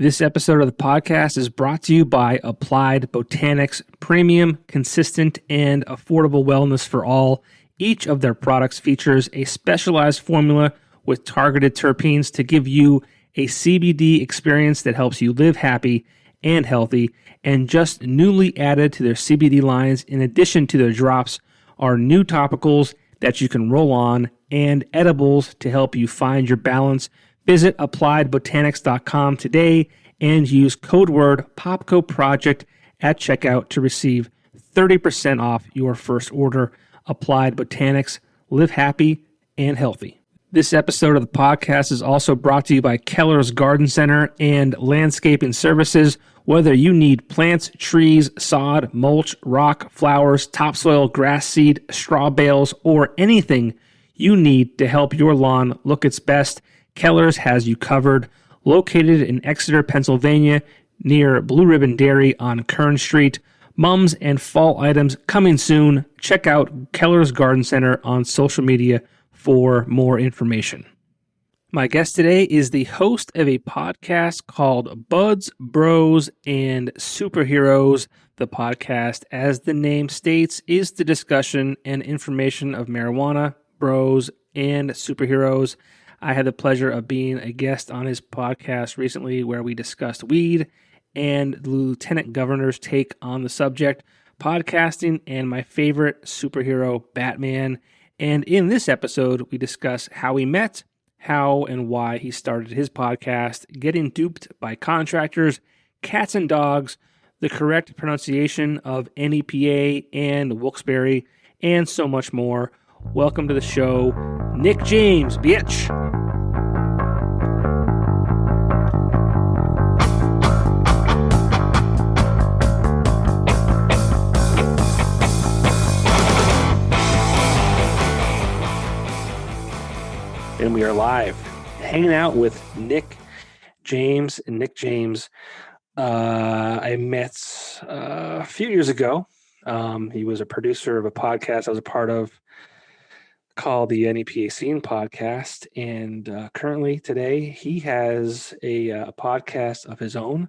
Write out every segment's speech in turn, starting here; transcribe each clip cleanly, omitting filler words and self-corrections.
This episode of the podcast is brought to you by Applied Botanics, premium, consistent, and affordable wellness for all. Each of their products features a specialized formula with targeted terpenes to give you a CBD experience that helps you live happy and healthy. And just newly added to their CBD lines, in addition to their drops, are new topicals that you can roll on and edibles to help you find your balance. Visit appliedbotanics.com today and use code word Popko Project at checkout to receive 30% off your first order. Applied Botanics. Live happy and healthy. This episode of the podcast is also brought to you by Keller's Garden Center and Landscaping Services. Whether you need plants, trees, sod, mulch, rock, flowers, topsoil, grass seed, straw bales, or anything you need to help your lawn look its best, Keller's has you covered. Located in Exeter, Pennsylvania, near Blue Ribbon Dairy on Kern Street. Mums and fall items coming soon. Check out Keller's Garden Center on social media for more information. My guest today is the host of a podcast called Buds, Bros, and Superheroes. The podcast, as the name states, is the discussion and information of marijuana, bros, and superheroes. I had the pleasure of being a guest on his podcast recently where we discussed weed and the lieutenant governor's take on the subject, podcasting, and my favorite superhero, Batman. And in this episode, we discuss how he met, how and why he started his podcast, getting duped by contractors, cats and dogs, the correct pronunciation of NEPA and Wilkes-Barre, and so much more. Welcome to the show, Nick James, bitch. And we are live, hanging out with Nick James. And Nick James, I met a few years ago. He was a producer of a podcast I was a part of called the NEPA Scene Podcast. And currently today, he has a podcast of his own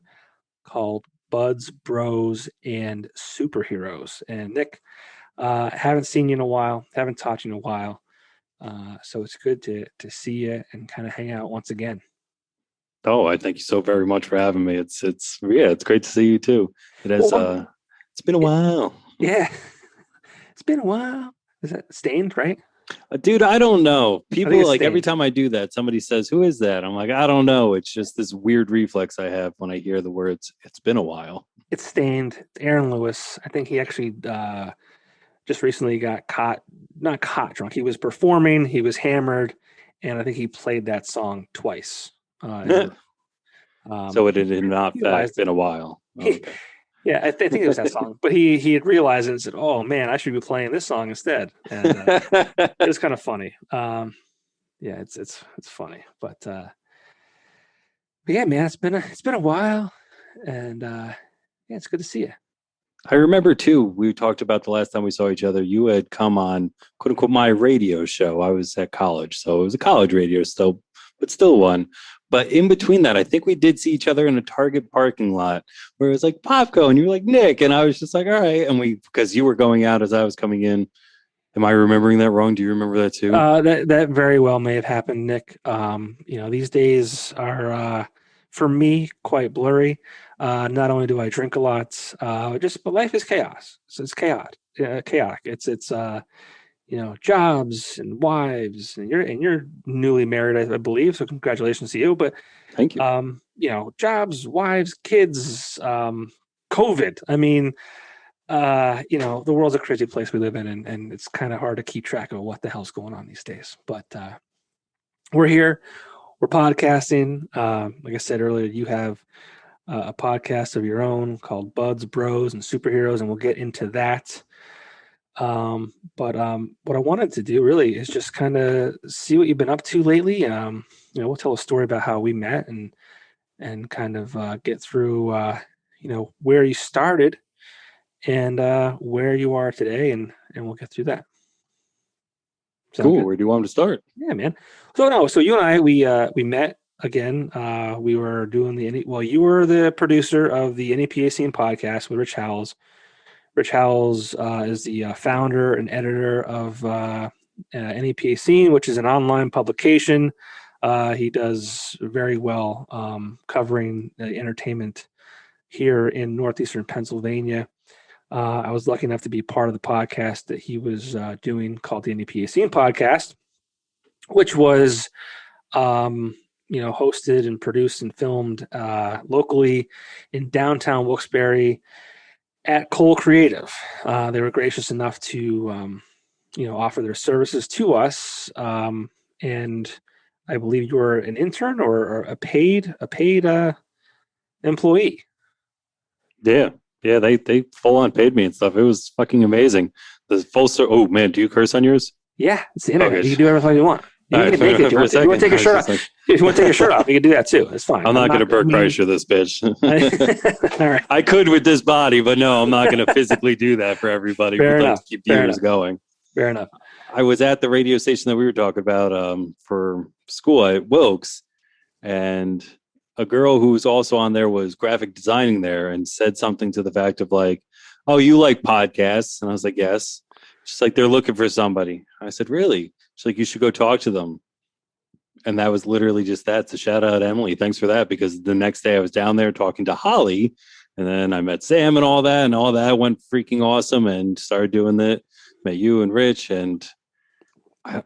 called Buds, Bros, and Superheroes. And Nick, haven't seen you in a while, haven't talked to you in a while. So it's good to see you and kind of hang out once again. Oh, I thank you so very much for having me. It's great to see you too. It has it's been a while. Yeah. It's been a while. Is that Stained, right? Dude, I don't know. People like Stained. every time I do that, somebody says, "Who is that?" I'm like, I don't know. It's just this weird reflex I have when I hear the words, "It's been a while." It's Stained. It's Aaron Lewis. I think he actually just recently got not caught drunk. He was performing, he was hammered, and I think he played that song twice. So it had not been a while. Okay. Yeah, I think it was that song. But he had realized it and said, "Oh man, I should be playing this song instead." And it was kind of funny. Yeah, it's funny. But yeah, man, it's been a while, and yeah, it's good to see you. I remember too, we talked about the last time we saw each other, you had come on, quote unquote, my radio show. I was at college, so it was a college radio still, but still one. But in between that, I think we did see each other in a Target parking lot where it was like Popko and you were like Nick. And I was just like, all right. And because you were going out as I was coming in. Am I remembering that wrong? Do you remember that too? That very well may have happened, Nick. These days are, for me, quite blurry. Not only do I drink a lot, but life is chaos. So it's chaotic. It's jobs and wives, and you're newly married, I believe. So congratulations to you. But thank you. Jobs, wives, kids, COVID. I mean, the world's a crazy place we live in, and it's kind of hard to keep track of what the hell's going on these days. But we're here. We're podcasting. Like I said earlier, you have a podcast of your own called Buds, Bros, and Superheroes, and we'll get into that. But what I wanted to do really is just kind of see what you've been up to lately. We'll tell a story about how we met and kind of get through, where you started and where you are today, and we'll get through that. Sound cool. Good? Where do you want to start? Yeah, man. So you and I, we met again. We were doing you were the producer of the NEPA Scene podcast with Rich Howells. Rich Howells is the founder and editor of NEPA Scene, which is an online publication. He does very well covering entertainment here in northeastern Pennsylvania. I was lucky enough to be part of the podcast that he was doing called the NEPA Scene podcast, which was hosted and produced and filmed locally in downtown Wilkes-Barre at Cole Creative. They were gracious enough to offer their services to us, and I believe you were an intern or a paid employee. Yeah. Yeah, they full on paid me and stuff. It was fucking amazing. The full oh man, do you curse on yours? Yeah, it's the internet. Okay. You can do everything you want. You can make it. You want to take your shirt off? If you want to take your shirt off, you can do that too. It's fine. I'm not going to Bert Kreischer this bitch. All right. I could with this body, but no, I'm not going to physically do that for everybody. Fair We'd like enough. to keep viewers going. Fair enough. I was at the radio station that we were talking about for school at Wilkes, and a girl who was also on there was graphic designing there and said something to the fact of like, "Oh, you like podcasts?" And I was like, "Yes." She's like, "They're looking for somebody." I said, "Really?" She's like, "You should go talk to them." And that was literally just that. So shout out Emily. Thanks for that. Because the next day I was down there talking to Holly, and then I met Sam and all that went freaking awesome and started doing that. Met you and Rich, and I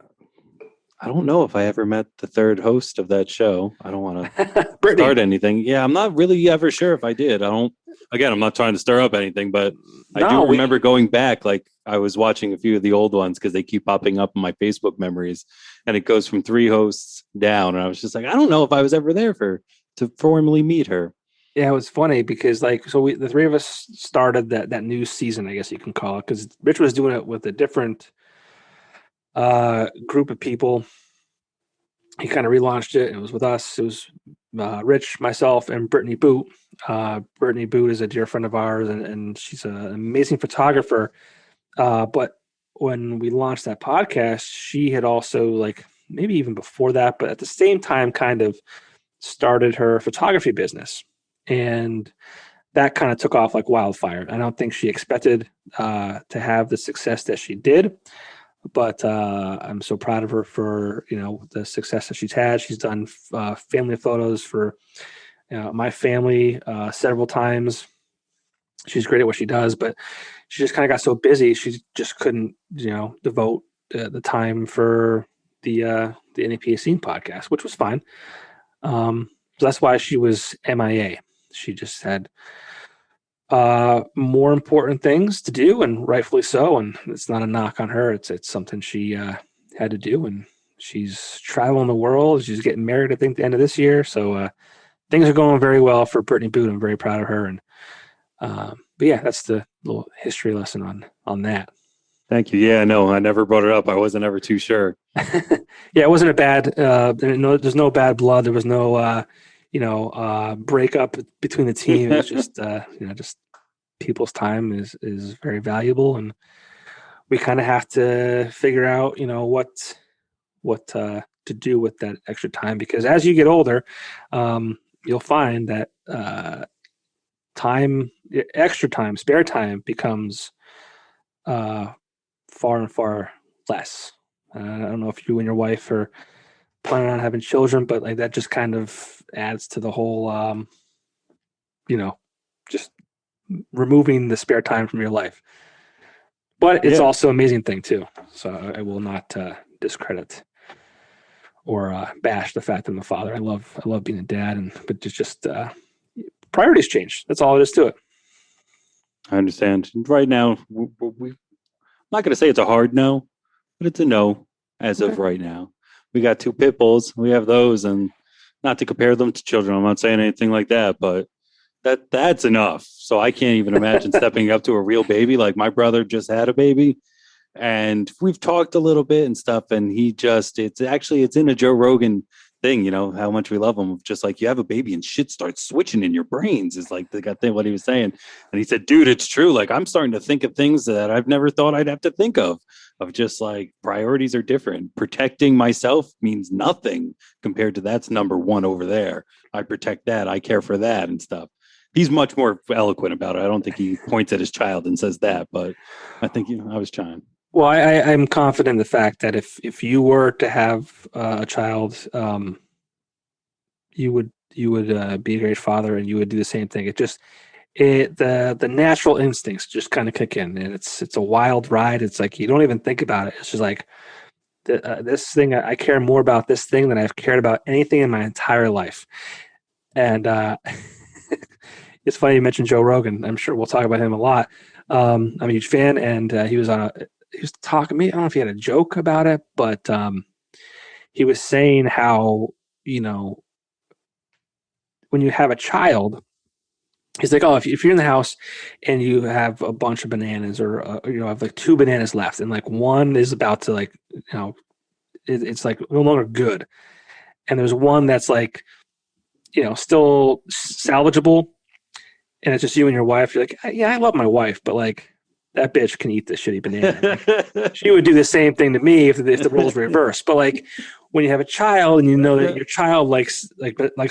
don't know if I ever met the third host of that show. I don't want to start anything. Yeah, I'm not really ever sure if I did. I'm not trying to stir up anything, but I do remember going back. Like I was watching a few of the old ones because they keep popping up in my Facebook memories, and it goes from 3 hosts down. And I was just like, I don't know if I was ever there to formally meet her. Yeah, it was funny because the 3 of us started that new season, I guess you can call it, because Rich was doing it with a different group of people. He kind of relaunched it. It was with us. It was Rich, myself, and Brittany Boot. Brittany Boot is a dear friend of ours, and she's an amazing photographer. But when we launched that podcast, she had also, maybe even before that, but at the same time, kind of started her photography business. And that kind of took off like wildfire. I don't think she expected to have the success that she did. But I'm so proud of her for the success that she's had. She's done family photos for my family several times. She's great at what she does, but she just kind of got so busy she just couldn't devote the time for the NEPA Scene podcast, which was fine. So that's why she was MIA. She just had more important things to do, and rightfully so. And it's not a knock on her. It's something she had to do, and she's traveling the world. She's getting married, I think, the end of this year. So things are going very well for Brittany Boot. I'm very proud of her. And but yeah, that's the little history lesson on that. Thank you. Yeah, no, I never brought it up. I wasn't ever too sure. Yeah, it wasn't a bad. There's no bad blood. There was no breakup between the team. It was just just people's time is very valuable, and we kind of have to figure out what to do with that extra time, because as you get older, you'll find that extra time, spare time becomes far and far less. I don't know if you and your wife are planning on having children, but that just kind of adds to the whole just removing the spare time from your life. But it's also an amazing thing too. So I will not discredit or bash the fact that I'm a father. I love being a dad, but just priorities change. That's all it is to it. I understand. Right now, I'm not going to say it's a hard no, but it's a no as of right now. We got 2 pit bulls. We have those, and not to compare them to children. I'm not saying anything like that, but that's enough. So I can't even imagine stepping up to a real baby. Like my brother just had a baby, and we've talked a little bit and stuff. And it's in a Joe Rogan thing, how much we love them. Just like you have a baby and shit starts switching in your brains is like the thing, what he was saying. And he said, dude, it's true. Like I'm starting to think of things that I've never thought I'd have to think of just like priorities are different. Protecting myself means nothing compared to that's number one over there. I protect that. I care for that and stuff. He's much more eloquent about it. I don't think he points at his child and says that, but I think I was trying. Well, I'm confident in the fact that if you were to have a child, you would be a great father, and you would do the same thing. The natural instincts just kind of kick in, and it's a wild ride. It's like you don't even think about it. It's just like this thing. I care more about this thing than I've cared about anything in my entire life. And it's funny you mentioned Joe Rogan. I'm sure we'll talk about him a lot. I'm a huge fan, and he was talking to me. I don't know if he had a joke about it, but he was saying how, when you have a child, he's like, oh, if you're in the house and you have a bunch of bananas, or have like two bananas left, and like one is about to like, it's like no longer good, and there's one that's like, still salvageable, and it's just you and your wife. You're like, yeah, I love my wife, but like that bitch can eat this shitty banana. Like, she would do the same thing to me if the roles reversed. But like when you have a child and you know that your child likes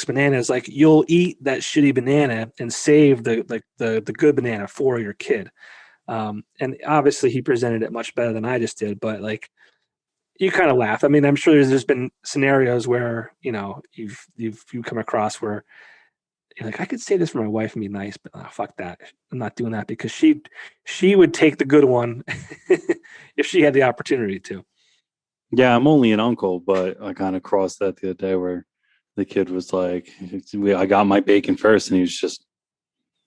bananas, like you'll eat that shitty banana and save the good banana for your kid. And obviously he presented it much better than I just did, but like you kind of laugh. I mean, I'm sure there's been scenarios where you've come across where you're like, I could say this for my wife and be nice, but fuck that. I'm not doing that, because she would take the good one if she had the opportunity to. Yeah, I'm only an uncle, but I kind of crossed that the other day where the kid was like, I got my bacon first, and he was just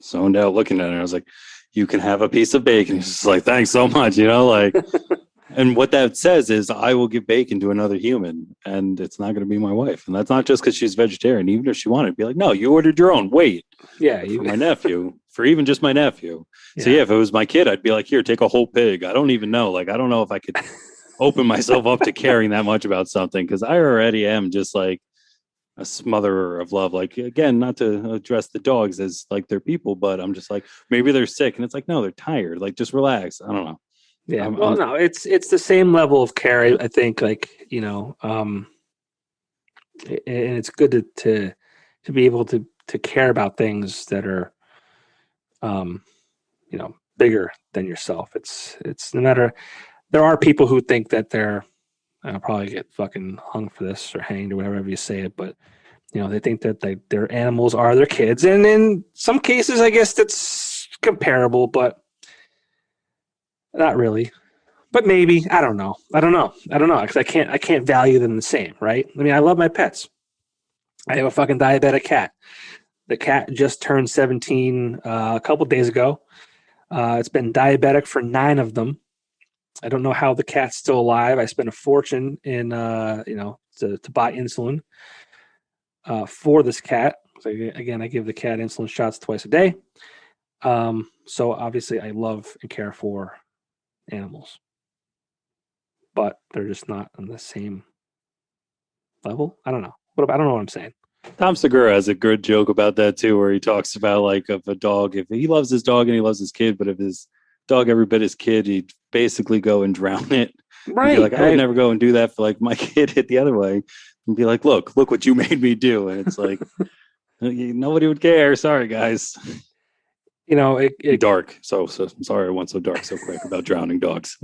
zoned out looking at it. I was like, you can have a piece of bacon. He's just like, thanks so much, like. And what that says is I will give bacon to another human, and it's not going to be my wife. And that's not just because she's vegetarian. Even if she wanted to be like, no, you ordered your own. Wait. Yeah. For my nephew, for even just my nephew. Yeah. So yeah, if it was my kid, I'd be like, here, take a whole pig. I don't even know. Like, I don't know if I could open myself up to caring that much about something, because I already am just like a smotherer of love. Like, again, not to address the dogs as like they're people, but I'm just like, maybe they're sick. And it's like, no, they're tired. Like, just relax. I don't know. Yeah, no, it's the same level of care. I think, like, and it's good to be able to care about things that are, bigger than yourself. It's no matter. There are people who think that they're, I'll probably get fucking hung for this or hanged or whatever you say it, but they think that their animals are their kids, and in some cases, I guess that's comparable, but not really. But maybe, I don't know, because I can't value them the same, right? I mean, I love my pets. I have a fucking diabetic cat. The cat just turned 17 a couple days ago. It's been diabetic for 9 of them. I don't know how the cat's still alive. I spent a fortune in to buy insulin for this cat. So again, I give the cat insulin shots twice a day. So obviously, I love and care for animals, but they're just not on the same level. I don't know. I don't know what I'm saying. Tom Segura has a good joke about that too, where he talks about like if a dog, if he loves his dog and he loves his kid, but if his dog ever bit his kid, he'd basically go and drown it. Right. Be like, I would never go and do that for like my kid hit the other way, and be like, look what you made me do. And it's like, nobody would care. Sorry, guys. Dark. So sorry I went so dark so quick about drowning dogs.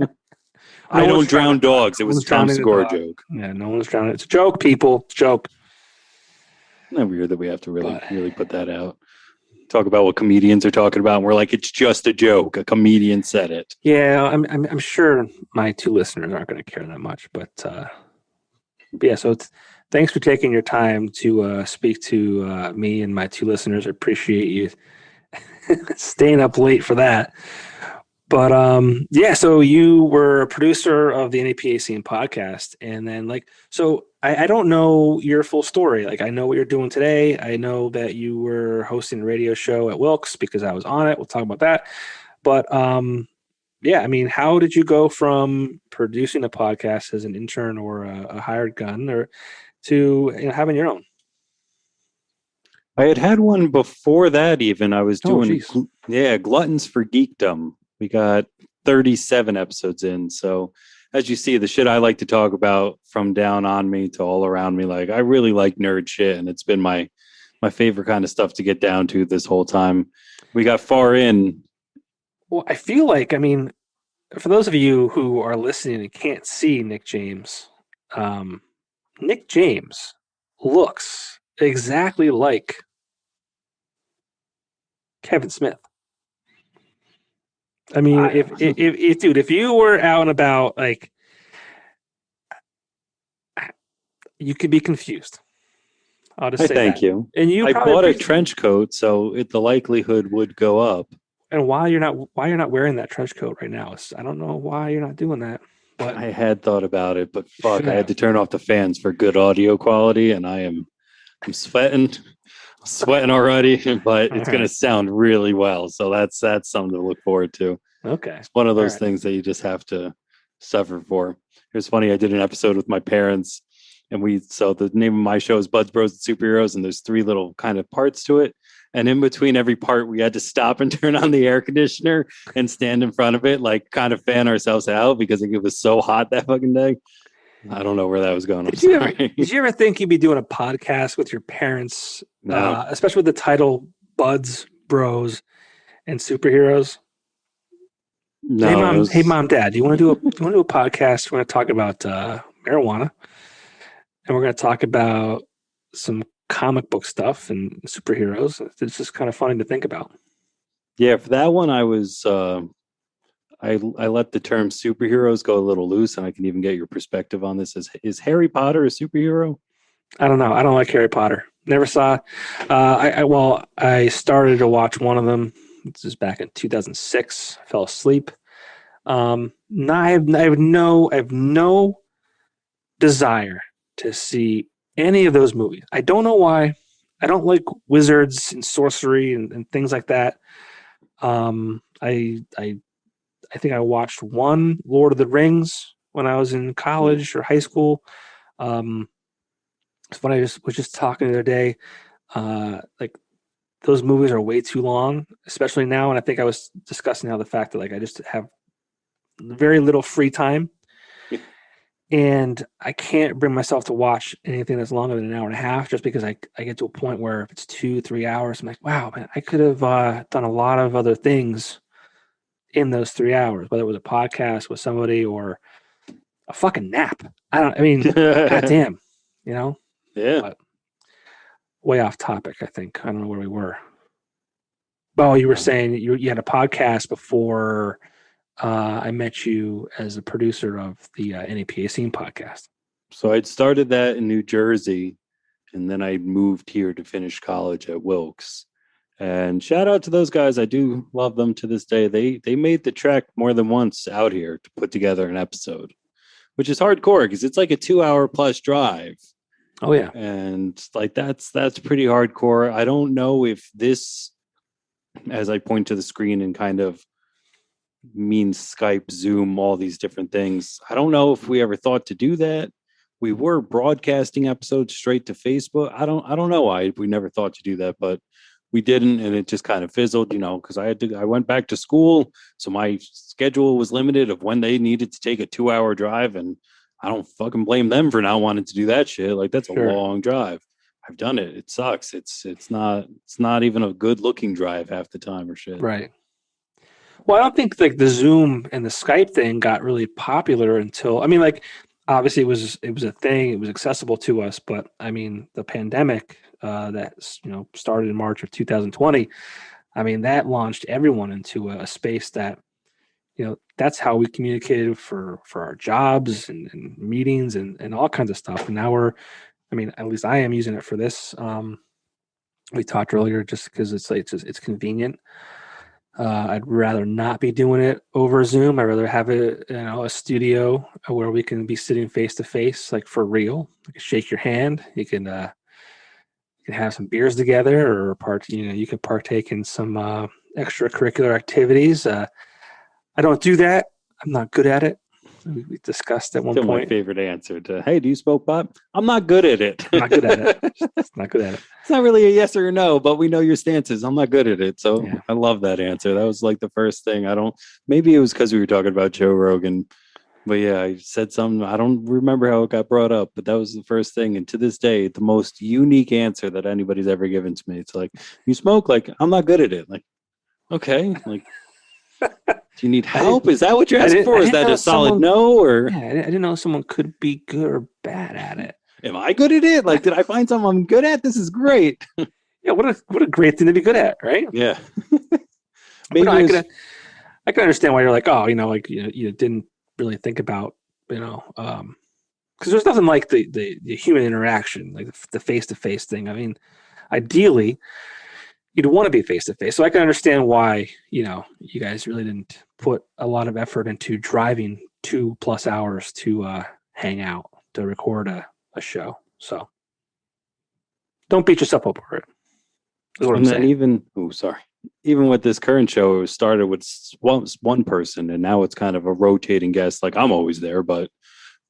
I don't drown dogs. It was Tom Segura joke. Yeah, no one's drowning. It's a joke, people. It's a joke. Isn't that weird that we have to really put that out? Talk about what comedians are talking about, and we're like, it's just a joke. A comedian said it. Yeah, I'm sure my 2 listeners aren't going to care that much, but yeah. So thanks for taking your time to speak to me and my 2 listeners. I appreciate you staying up late for that. But yeah, so you were a producer of the NAPAC podcast, and then so I don't know your full story. Like, I know what you're doing today. I know that you were hosting a radio show at Wilkes because I was on it. We'll talk about that. But yeah, I mean, how did you go from producing a podcast as an intern or a hired gun, or to having your own? I had one before that. Even I was Oh, doing, geez. Gluttons for Geekdom. We got 37 episodes in. So as you see, the shit I like to talk about from down on me to all around me, like I really like nerd shit, and it's been my favorite kind of stuff to get down to this whole time. We got far in. Well, I feel like, I mean, for those of you who are listening and can't see um, Nick James looks exactly like Kevin Smith. I mean, I, dude, if you were out and about, like, you could be confused. I'll just I say thank that, you. and you I probably bought a appreciate. trench coat, so the likelihood would go up. And why you're not wearing that trench coat right now is I don't know why you're not doing that, but I had thought about it, but you should fuck, I had have. to turn off the fans for good audio quality, and I'm sweating already, but All it's gonna right. sound really well. So that's something to look forward to. Okay. It's one of All those right. things that you just have to suffer for. It was funny. I did an episode with my parents, and so the name of my show is Buds Bros and Superheroes, and there's three little kind of parts to it. And in between every part, we had to stop and turn on the air conditioner and stand in front of it, like kind of fan ourselves out because it was so hot that fucking day. I don't know where that was going. I'm Did sorry. you ever think you'd be doing a podcast with your parents, No, especially with the title Buds, Bros, and Superheroes? no, it Hey was mom, dad, do you want to do a podcast? We're going to talk about marijuana, and we're going to talk about some comic book stuff and superheroes. It's just kind of funny to think about. yeah. For that one, I let the term superheroes go a little loose, and I can even get your perspective on this. Is Harry Potter a superhero? I don't know. I don't like Harry Potter. Never saw. I started to watch one of them. This is back in 2006. I fell asleep. No, I have no desire to see any of those movies. I don't know why. I don't like wizards and sorcery and things like that. Um, I, I, I think I watched one Lord of the Rings when I was in Mm. college or high school. Um, it's what I was just talking the other day. Like those movies are way too long, especially now. And I think I was discussing how the fact that like I just have very little free time and I can't bring myself to watch anything that's longer than an hour and a half just because I get to a point where if it's 2, 3 hours, I'm like, wow, man, I could have done a lot of other things in those 3 hours, whether it was a podcast with somebody or a fucking nap. I mean, goddamn, you know, Yeah. but way off topic, I think. I don't know where we were. Oh, you were Um, saying you had a podcast before I met you as a producer of the NAPA Scene podcast. so I'd started that in New Jersey, and then I moved here to finish college at Wilkes. And shout out to those guys. I do love them to this day. They made the trek more than once out here to put together an episode, which is hardcore because it's like a 2 hour plus drive. Oh yeah, And like that's pretty hardcore. I don't know if this, as I point to the screen and kind of means Skype, Zoom, all these different things. I don't know if we ever thought to do that. We were broadcasting episodes straight to Facebook. I don't know why we never thought to do that, but we didn't, and it just kind of fizzled, because I went back to school, so my schedule was limited of when they needed to take a 2 hour drive, and I don't fucking blame them for not wanting to do that shit. Like that's a sure, long drive. I've done it. It sucks. It's not even a good looking drive half the time or shit. right. Well, I don't think like the Zoom and the Skype thing got really popular until I mean, like obviously it was a thing, it was accessible to us, but I mean the pandemic that started in March of 2020. I mean that launched everyone into a space that that's how we communicated for our jobs and meetings and all kinds of stuff. And now I mean, at least I am using it for this. We talked earlier just because it's convenient. I'd rather not be doing it over Zoom. I'd rather have a studio where we can be sitting face to face, like for real. I can shake your hand. You can have some beers together, or you can partake in some extracurricular activities. I don't do that. I'm not good at it. We discussed at one Still my point. favorite answer to, hey, do you smoke pot? I'm not good at it. I'm not good at it. Just not good at it. It's not really a yes or a no, but we know your stances. I'm not good at it. So Yeah. I love that answer. That was like the first thing. Maybe it was because we were talking about Joe Rogan, but yeah, I said something. I don't remember how it got brought up, but that was the first thing. And to this day, the most unique answer that anybody's ever given to me. It's like, you smoke? Like, I'm not good at it. Like, okay. Like, do you need help? Is that what you're asking for? I Is didn't that know a solid someone. no? Or Yeah, I didn't know someone could be good or bad at it. am I good at it? Like, did I find something I'm good at? This is great. Yeah, what a great thing to be good at, right? Yeah. But no, Maybe it was, I can understand why you're like, oh, like you didn't really think about, because there's nothing like the human interaction, like the face to face thing. I mean, ideally, you'd want to be face to face. So I can understand why you guys really didn't put a lot of effort into driving 2+ hours to hang out to record a show. So don't beat yourself up for it. Is what I'm and then saying. even with this current show, it started with one person, and now it's kind of a rotating guest. Like, I'm always there, but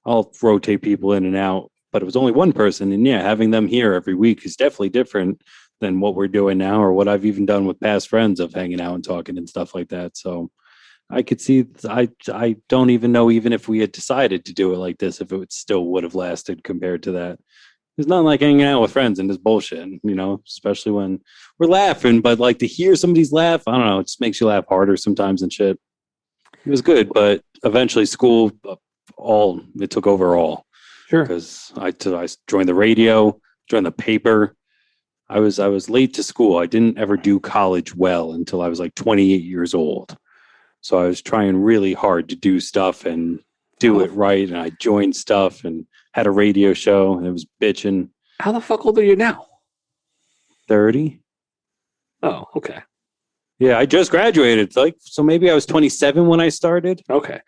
I'll rotate people in and out. But it was only one person, and yeah, having them here every week is definitely different than what we're doing now, or what I've even done with past friends of hanging out and talking and stuff like that. So I could see. I don't even know, even if we had decided to do it like this, if it still would have lasted compared to that. There's nothing like hanging out with friends and just bullshit, especially when we're laughing. But like, to hear somebody's laugh, I don't know, it just makes you laugh harder sometimes and shit. It was good, but eventually school, it took over all, Sure. because I joined the radio, joined the paper. I was late to school. I didn't ever do college well until I was like 28 years old. So I was trying really hard to do stuff and do it right. And I joined stuff and had a radio show, and it was bitching. How the fuck old are you now? 30. Oh, okay. Yeah, I just graduated. Like, so maybe I was 27 when I started. Okay.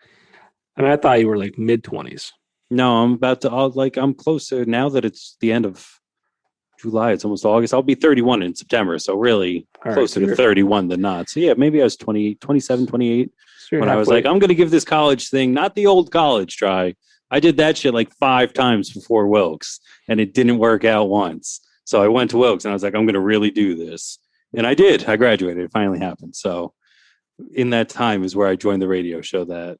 I mean, I thought you were like mid-20s. No, I'm closer now that it's the end of July. It's almost August. I'll be 31 in September. So really closer to 31 than not. So yeah, maybe I was 20, 27, 28 when I was like, I'm going to give this college thing, not the old college try. I did that shit like 5 times before Wilkes, and it didn't work out once. So I went to Wilkes and I was like, I'm going to really do this. And I did. I graduated. It finally happened. So in that time is where I joined the radio show that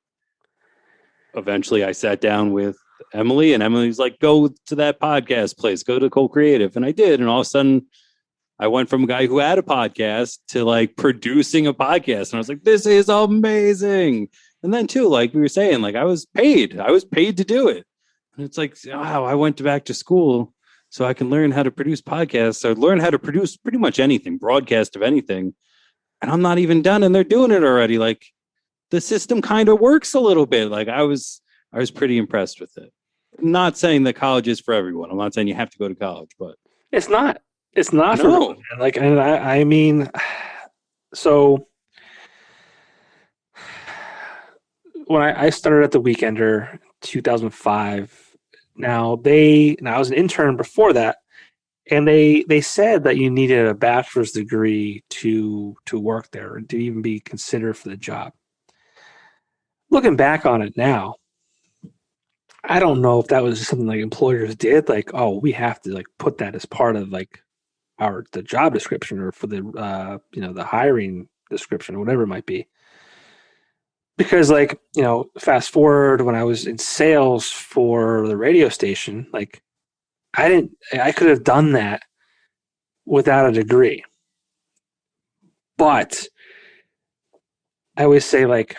eventually I sat down with Emily, and Emily's like, go to that podcast place, go to Cole Creative. And I did. And all of a sudden, I went from a guy who had a podcast to like producing a podcast. And I was like, this is amazing. And then too, like we were saying, like I was paid to do it. And it's like, wow, I went back to school so I can learn how to produce podcasts, or learn how to produce pretty much anything, broadcast of anything. And I'm not even done, and they're doing it already. Like, the system kind of works a little bit. Like, I was pretty impressed with it. I'm not saying that college is for everyone. I'm not saying you have to go to college, but it's not. It's not for no. everyone. Like, and I mean, so when I started at the Weekender 2005, now I was an intern before that, and they said that you needed a bachelor's degree to work there and to even be considered for the job. Looking back on it now, I don't know if that was something like employers did, like, oh, we have to like put that as part of like the job description, or for the the hiring description, or whatever it might be. Because like, fast forward when I was in sales for the radio station, like I could have done that without a degree. But I always say, like,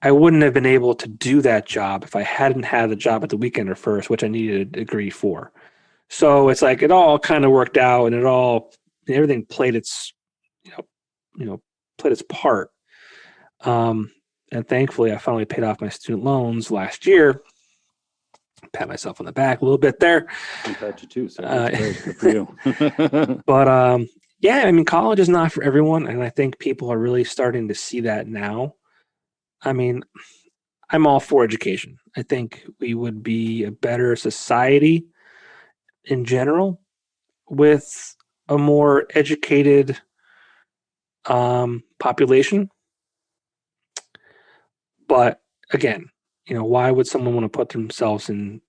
I wouldn't have been able to do that job if I hadn't had the job at the Weekender first, which I needed a degree for. So it's like it all kind of worked out, and everything played its played its part. And thankfully, I finally paid off my student loans last year. Pat myself on the back a little bit there. I pat you too. So that's great. Good for you. But yeah, I mean, college is not for everyone, and I think people are really starting to see that now. I mean, I'm all for education. I think we would be a better society in general with a more educated population. But again, why would someone want to put themselves in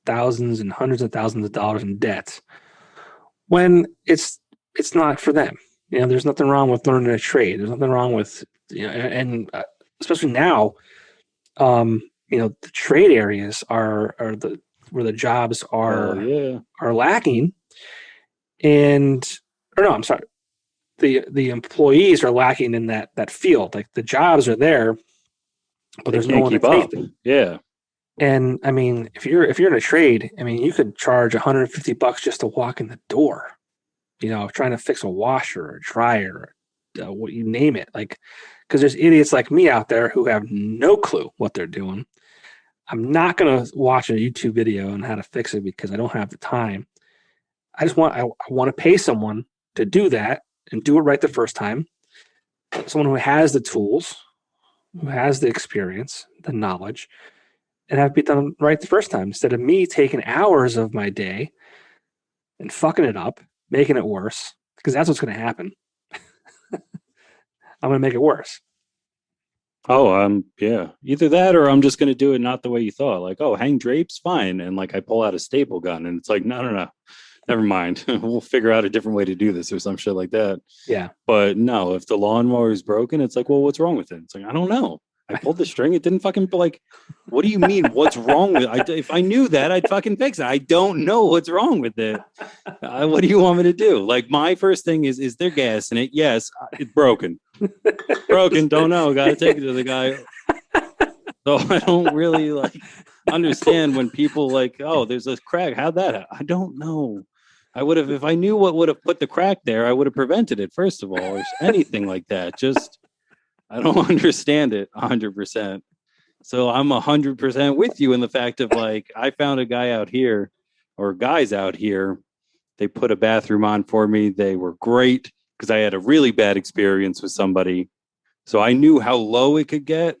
thousands and hundreds of thousands of dollars in debt when it's not for them? There's nothing wrong with learning a trade. There's nothing wrong with, and especially now, the trade areas are the where the jobs Hell yeah. are lacking, and or no, I'm sorry, the employees are lacking in that field. Like the jobs are there, but They there's no can't one to keep take up. them. Yeah. And I mean, if you're in a trade, I mean, you could charge $150 just to walk in the door. Trying to fix a washer or a dryer, what you name it. Like, because there's idiots like me out there who have no clue what they're doing. I'm not gonna watch a YouTube video on how to fix it because I don't have the time. I want to pay someone to do that and do it right the first time. Someone who has the tools, who has the experience, the knowledge, and have it be done right the first time instead of me taking hours of my day and fucking it up, making it worse, because that's what's going to happen. I'm going to make it worse. Oh, yeah. Either that or I'm just gonna do it not the way you thought. Like, oh, hang drapes, fine. And like I pull out a staple gun and it's like, no, no, no. Never mind. We'll figure out a different way to do this or some shit like that. Yeah. But no, if the lawnmower is broken, it's like, well, what's wrong with it? It's like, I don't know. I pulled the string. It didn't fucking like. What do you mean? What's wrong with it? If I knew that, I'd fucking fix it. I don't know what's wrong with it. What do you want me to do? Like my first thing is there gas in it? Yes, it's broken. Broken. Don't know. Got to take it to the guy. So I don't really like understand when people like, oh, there's a crack. How'd that happen? I don't know. I would have, if I knew what would have put the crack there, I would have prevented it, first of all, or anything like that. Just, I don't understand it 100%. So I'm 100% with you in the fact of like, I found a guy out here or guys out here. They put a bathroom on for me. They were great because I had a really bad experience with somebody. So I knew how low it could get.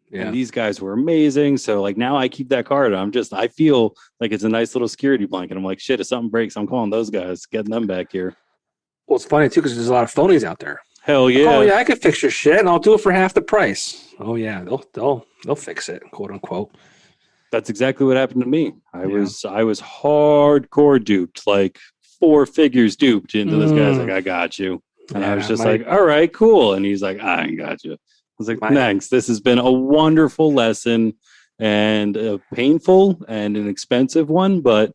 Yeah. And these guys were amazing. So like now I keep that card. I feel like it's a nice little security blanket. I'm like, shit, if something breaks, I'm calling those guys, getting them back here. Well, it's funny too, because there's a lot of phonies out there. Hell yeah. Like, oh yeah, I could fix your shit and I'll do it for half the price. Oh yeah, they'll fix it, quote unquote. That's exactly what happened to me. I was hardcore duped, like 4 figures duped into this guy's like, I got you. And I was just like, all right, cool. And he's like, I ain't got you. I was like, thanks. This has been a wonderful lesson and a painful and an expensive one. But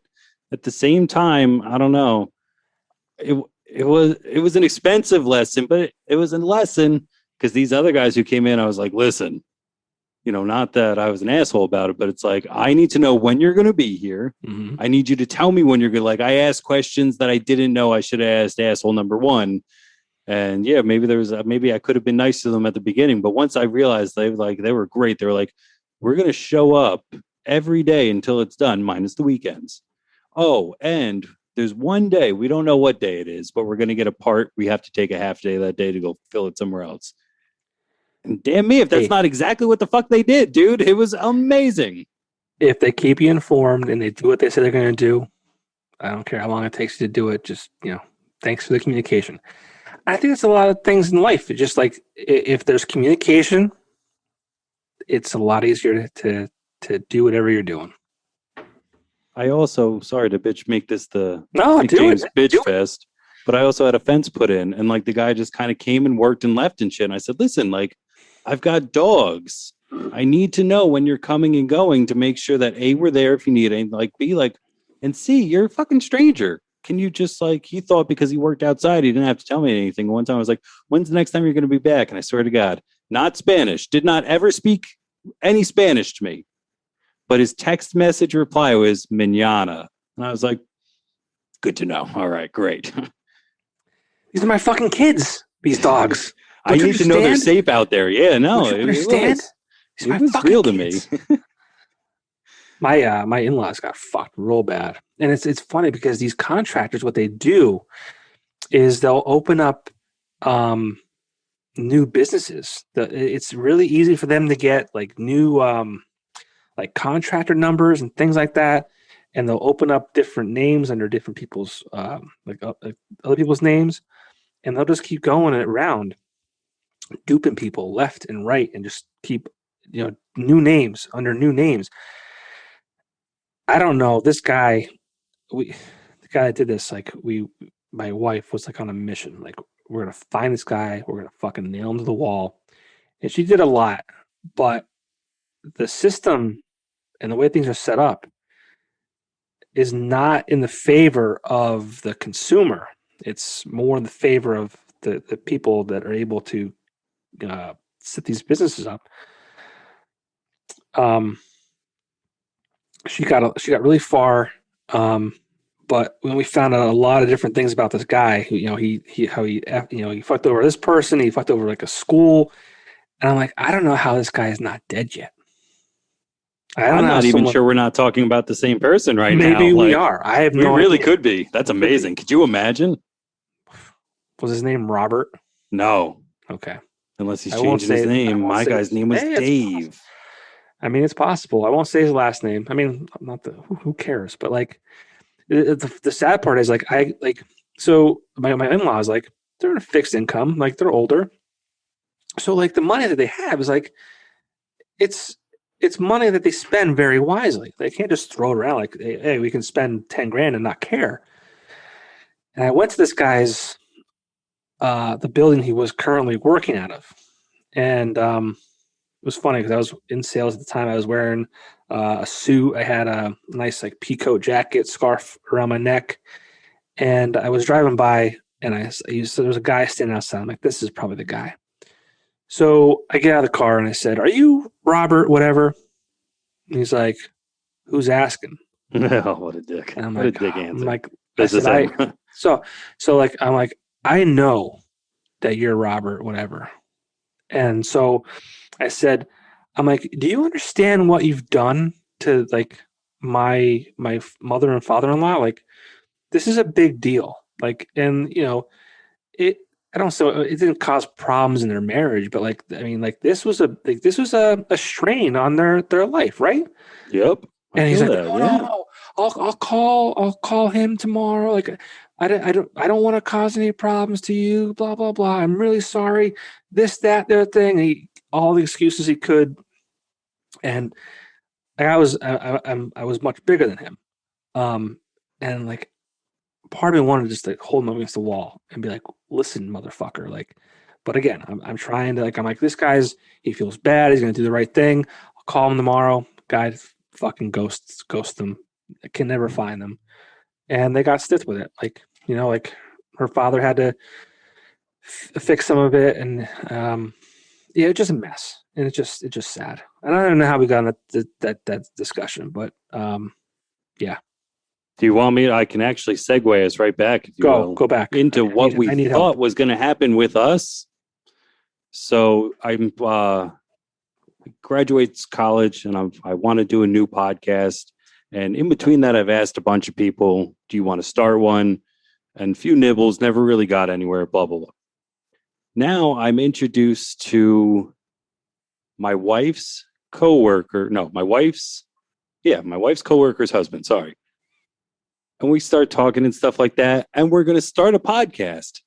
at the same time, I don't know. It was an expensive lesson, but it was a lesson because these other guys who came in, I was like, listen, not that I was an asshole about it, but it's like, I need to know when you're going to be here. Mm-hmm. I need you to tell me when you're going to, like, I asked questions that I didn't know I should have asked asshole number one. And yeah, maybe I could have been nice to them at the beginning, but once I realized they were great. They were like, we're going to show up every day until it's done, minus the weekends. Oh, and there's one day, we don't know what day it is, but we're going to get a part. We have to take a half day that day to go fill it somewhere else. And damn me, if that's not exactly what the fuck they did, dude. It was amazing. If they keep you informed and they do what they say they're going to do, I don't care how long it takes you to do it. Just, thanks for the communication. I think it's a lot of things in life. It's just like if there's communication, it's a lot easier to do whatever you're doing. I also, sorry to make this the James bitch fest, but I also had a fence put in, and like the guy just kind of came and worked and left and shit. And I said, listen, like I've got dogs. I need to know when you're coming and going to make sure that A, we're there if you need anything, like B, like, and C, you're a fucking stranger. Can you just like, he thought because he worked outside, he didn't have to tell me anything. One time I was like, when's the next time you're going to be back? And I swear to God, not Spanish, did not ever speak any Spanish to me. But his text message reply was mañana. And I was like, good to know. All right, great. These are my fucking kids, these dogs. I need to know they're safe out there. Yeah, no. It was real to me. My in-laws got fucked real bad. And it's funny because these contractors, what they do is they'll open up new businesses. It's really easy for them to get like new like contractor numbers and things like that. And they'll open up different names under different people's like other people's names. And they'll just keep going around, duping people left and right and just keep new names under new names. I don't know. This guy, the guy that did this, like my wife was like on a mission. Like, we're gonna find this guy. We're gonna fucking nail him to the wall. And she did a lot, but the system and the way things are set up is not in the favor of the consumer. It's more in the favor of the people that are able to set these businesses up. She got really far, but when we found out a lot of different things about this guy, he fucked over this person, he fucked over like a school, and I'm like, I don't know how this guy is not dead yet. I don't I'm know how not even someone. sure we're not talking about the same person right now. Maybe we Like, are. I have we no really idea. could be. That's amazing. Could you imagine? Was his name Robert? No, Okay. unless he's I won't changing his say. I name. won't My say. guy's name was Hey, it's possible. Dave. I mean, it's possible. I won't say his last name. I mean, not the who cares? But like, the sad part is like so my in-laws, like, they're in a fixed income, like they're older, so like the money that they have is like it's money that they spend very wisely. They can't just throw it around like, hey, we can spend 10 grand and not care. And I went to this guy's the building he was currently working out of, and it was funny because I was in sales at the time. I was wearing a suit. I had a nice like peacoat jacket, scarf around my neck, and I was driving by, and there was a guy standing outside. I'm like, this is probably the guy. So I get out of the car and I said, "Are you Robert? Whatever." And he's like, "Who's asking?" Oh, what a dick. And I'm What a like, dick I'm answer. like, I This is said, him. so like, I'm like, I know that you're Robert, whatever. And so I said, I'm like, do you understand what you've done to like my mother and father-in-law? Like, this is a big deal. Like, and it. I don't so it didn't cause problems in their marriage, but like, I mean, like, this was a strain on their life, right? Yep. I And he's feel like, that. no, Yeah. no, no. I'll call him tomorrow. Like, I don't want to cause any problems to you. Blah blah blah. I'm really sorry. This, that, the other thing. All the excuses he could, and I was much bigger than him. And like, part of me wanted to just like hold him against the wall and be like, listen, motherfucker. Like, but again, I'm trying to, like, I'm like, this guy's, he feels bad. He's gonna do the right thing. I'll call him tomorrow. Guy fucking ghost them. I can never find them. And they got stiff with it. Like, like her father had to fix some of it, and yeah, it's just a mess, and it's just sad. And I don't know how we got on that discussion, but yeah, Do you want me? I can actually segue us right back, if you will, go back into what we I need thought help. was going to happen with us. So I'm graduates college, and I want to do a new podcast. And in between that, I've asked a bunch of people, do you want to start one? And a few nibbles, never really got anywhere, blah, blah, blah. Now I'm introduced to my wife's coworker. No, my wife's coworker's husband. Sorry. And we start talking and stuff like that. And we're going to start a podcast.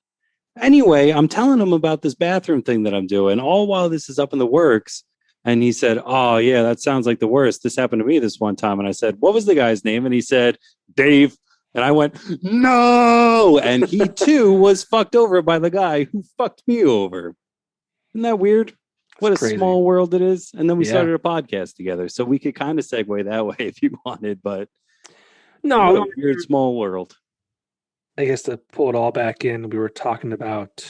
Anyway, I'm telling him about this bathroom thing that I'm doing, all while this is up in the works. And he said, oh, yeah, that sounds like the worst. This happened to me this one time. And I said, what was the guy's name? And he said, Dave. And I went, no. And he too was fucked over by the guy who fucked me over. Isn't that weird? What a crazy. small world it is. And then we Yeah. started a podcast together. So we could kind of segue that way if you wanted. But No, what a weird small world. I guess to pull it all back in, we were talking about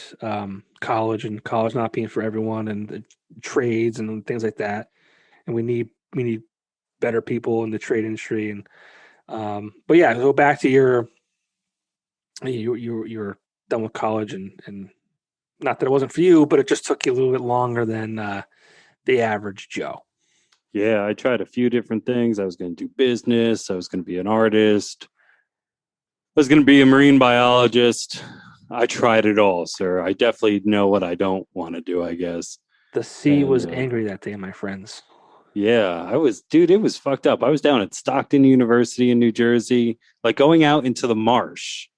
college and college not being for everyone, and the trades and things like that. And we need better people in the trade industry. And but yeah, go back to you're done with college, and not that it wasn't for you, but it just took you a little bit longer than the average Joe. Yeah, I tried a few different things. I was going to do business. I was going to be an artist. I was going to be a marine biologist. I tried it all, sir. I definitely know what I don't want to do, I guess. The sea was angry that day, my friends. Yeah, it was fucked up. I was down at Stockton University in New Jersey, like going out into the marsh,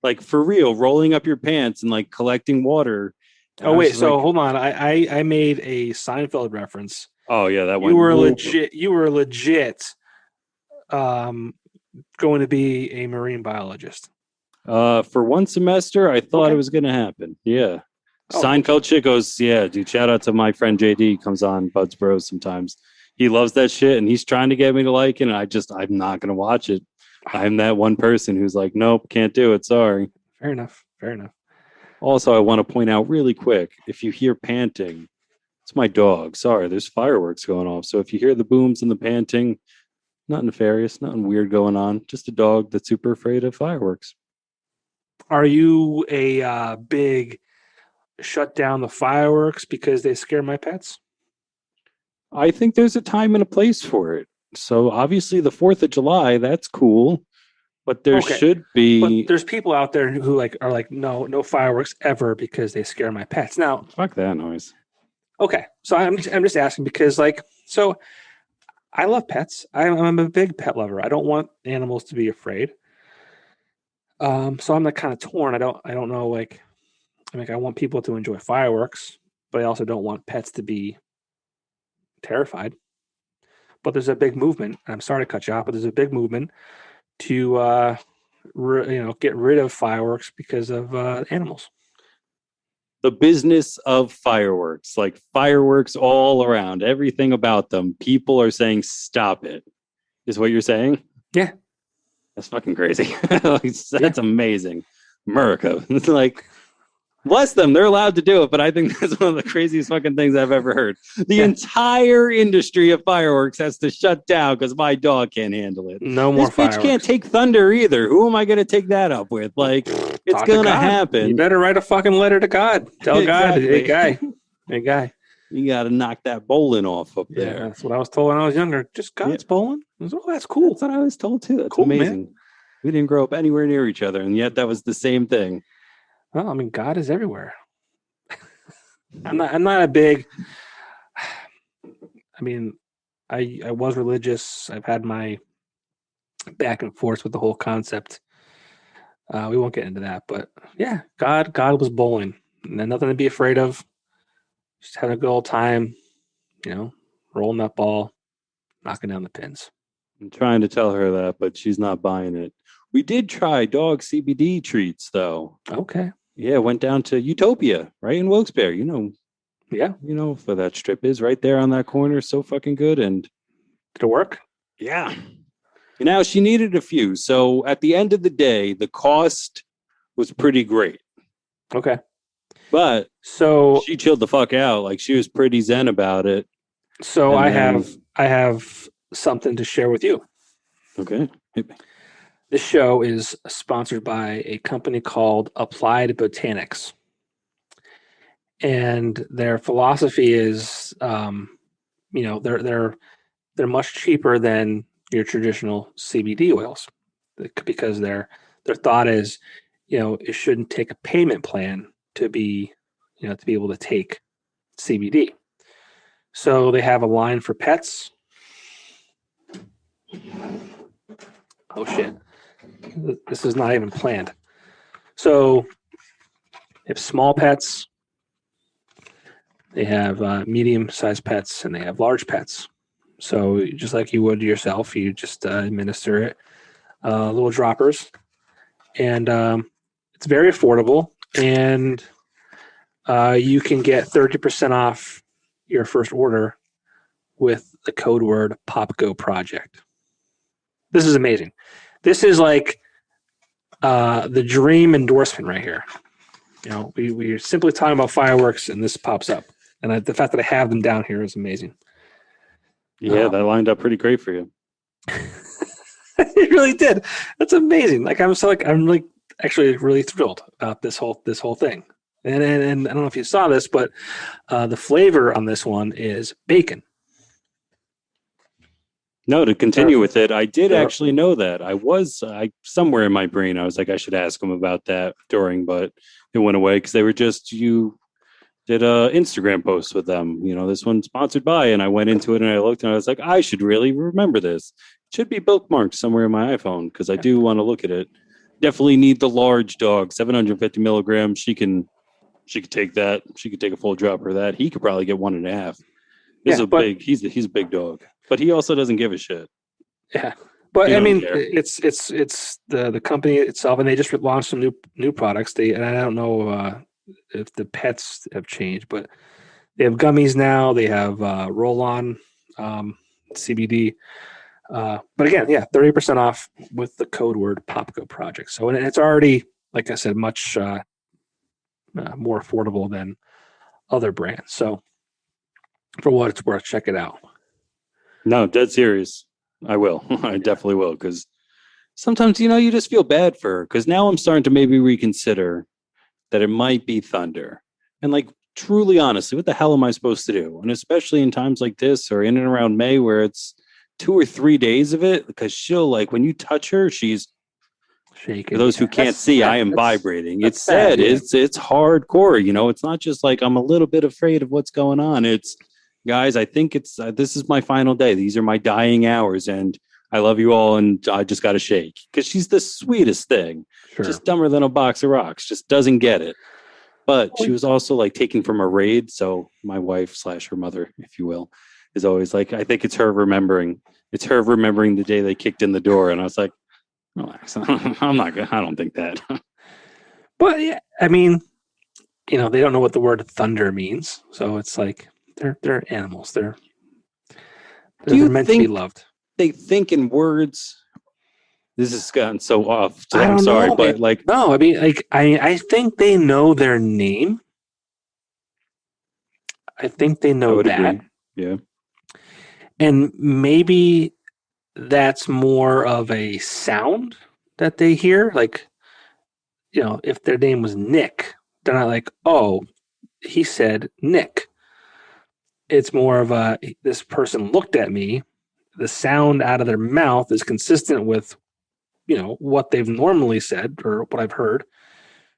like for real, rolling up your pants and like collecting water. And Oh wait, so hold on. I made a Seinfeld reference. Oh yeah, that You went were whoop. legit. You were legit um, going to be a marine biologist. For one semester, I thought it Okay. was going to happen. Yeah. Oh, okay. Seinfeld shit goes, yeah, dude. Shout out to my friend JD. Comes on Buds Bros sometimes. He loves that shit, and he's trying to get me to like it. And I'm not going to watch it. I'm that one person who's like, nope, can't do it. Sorry. Fair enough. Fair enough. Also, I want to point out really quick if you hear panting, it's my dog. Sorry, there's fireworks going off. So if you hear the booms and the panting, not nefarious, nothing weird going on. Just a dog that's super afraid of fireworks. Are you a big shut down the fireworks because they scare my pets? I think there's a time and a place for it. So obviously the 4th of July, that's cool, but there Okay. should But be there's people out there who like are like, no, no fireworks ever because they scare my pets. Now, fuck that noise. okay, so I'm just asking because like so I love pets. I'm a big pet lover. I don't want animals to be afraid. So I'm like kind of torn. I don't know like I want people to enjoy fireworks, but I also don't want pets to be terrified. But there's a big movement. I'm sorry to cut you off, but there's a big movement to get rid of fireworks because of animals. The business of fireworks, like fireworks all around, everything about them, people are saying stop it. Is what you're saying? Yeah. That's fucking crazy. That's Yeah. amazing. America. It's like bless them. They're allowed to do it, but I think that's one of the craziest fucking things I've ever heard. The entire industry of fireworks has to shut down because my dog can't handle it. No more This bitch fireworks. can't take thunder either. Who am I going to take that up with? Like, it's Talk to going to God. happen. You better write a fucking letter to God. Tell God, Exactly. hey guy. You got to knock that bowling off up Yeah, there. that's what I was told when I was younger. Just God's bowling. I was, oh, that's cool. That's what I was told too. That's Cool, amazing. man. We didn't grow up anywhere near each other, and yet that was the same thing. Well, I mean, God is everywhere. I'm not a big. I mean, I was religious. I've had my back and forth with the whole concept. We won't get into that, but yeah, God was bowling, and nothing to be afraid of. Just having a good old time, rolling that ball, knocking down the pins. I'm trying to tell her that, but she's not buying it. We did try dog CBD treats, though. Okay. Yeah, went down to Utopia, right in Wilkes-Barre. Yeah. Where that strip is, right there on that corner. So fucking good. And did it work? Yeah. Now she needed a few. So at the end of the day, the cost was pretty great. Okay. But so she chilled the fuck out. Like she was pretty zen about it. So I have something to share with you. Okay. This show is sponsored by a company called Applied Botanics. And their philosophy is, they're much cheaper than your traditional CBD oils because their thought is, it shouldn't take a payment plan to be able to take CBD. So they have a line for pets. Oh shit. This is not even planned. So they have small pets, they have medium-sized pets, and they have large pets. So just like you would yourself, you just administer it, little droppers, and it's very affordable. And you can get 30% off your first order with the code word Popko Project. This is amazing. This is like the dream endorsement right here. We're simply talking about fireworks, and this pops up. And the fact that I have them down here is amazing. Yeah, that lined up pretty great for you. It really did. That's amazing. Like I'm actually really thrilled about this whole thing. And I don't know if you saw this, but the flavor on this one is bacon. No, to continue with it, I did actually know that. I somewhere in my brain, I was like, I should ask them about that during, but it went away because they were you did a Instagram post with them. This one's sponsored by, and I went into it and I looked and I was like, I should really remember this. It should be bookmarked somewhere in my iPhone because I do want to look at it. Definitely need the large dog, 750 milligrams. She can take that. She could take a full drop of that. He could probably get 1.5. He's a big dog, but he also doesn't give a shit. Yeah. But You I don't mean, care. it's the company itself, and they just launched some new products. And I don't know if the pets have changed, but they have gummies now. They have roll-on CBD. But again, yeah, 30% off with the code word Popko Project. So and it's already, like I said, much more affordable than other brands. So for what it's worth, check it out. No, dead serious. I will. I definitely will, because sometimes you just feel bad for her. Because now I'm starting to maybe reconsider that it might be Thunder, and like truly, honestly, what the hell am I supposed to do? And especially in times like this, or in and around May, where it's 2 or 3 days of it, because she'll like when you touch her, she's Shaking. for those who Yeah, can't see, I am vibrating. that's It's sad. sad. Yeah. It's hardcore. It's not just like I'm a little bit afraid of what's going on. It's guys. I think it's this is my final day. These are my dying hours, and I love you all, and I just got to shake because she's the sweetest thing. Sure. Just dumber than a box of rocks. Just doesn't get it. But she was also like taken from a raid. So my wife / her mother, if you will, is always like, I think it's her remembering. It's her remembering the day they kicked in the door, and I was like, relax. I'm not good. I don't think that. But yeah, I mean, they don't know what the word thunder means, so it's like they're animals. They're Do you meant to be think loved. they think in words? This has gotten so off. So I I'm don't sorry, know. but like, No, I mean, like I think they know their name. I think they I know would that, agree. Yeah. and maybe that's more of a sound that they hear. Like, if their name was Nick, they're not like, oh, he said Nick. It's more of this person looked at me. The sound out of their mouth is consistent with, what they've normally said or what I've heard.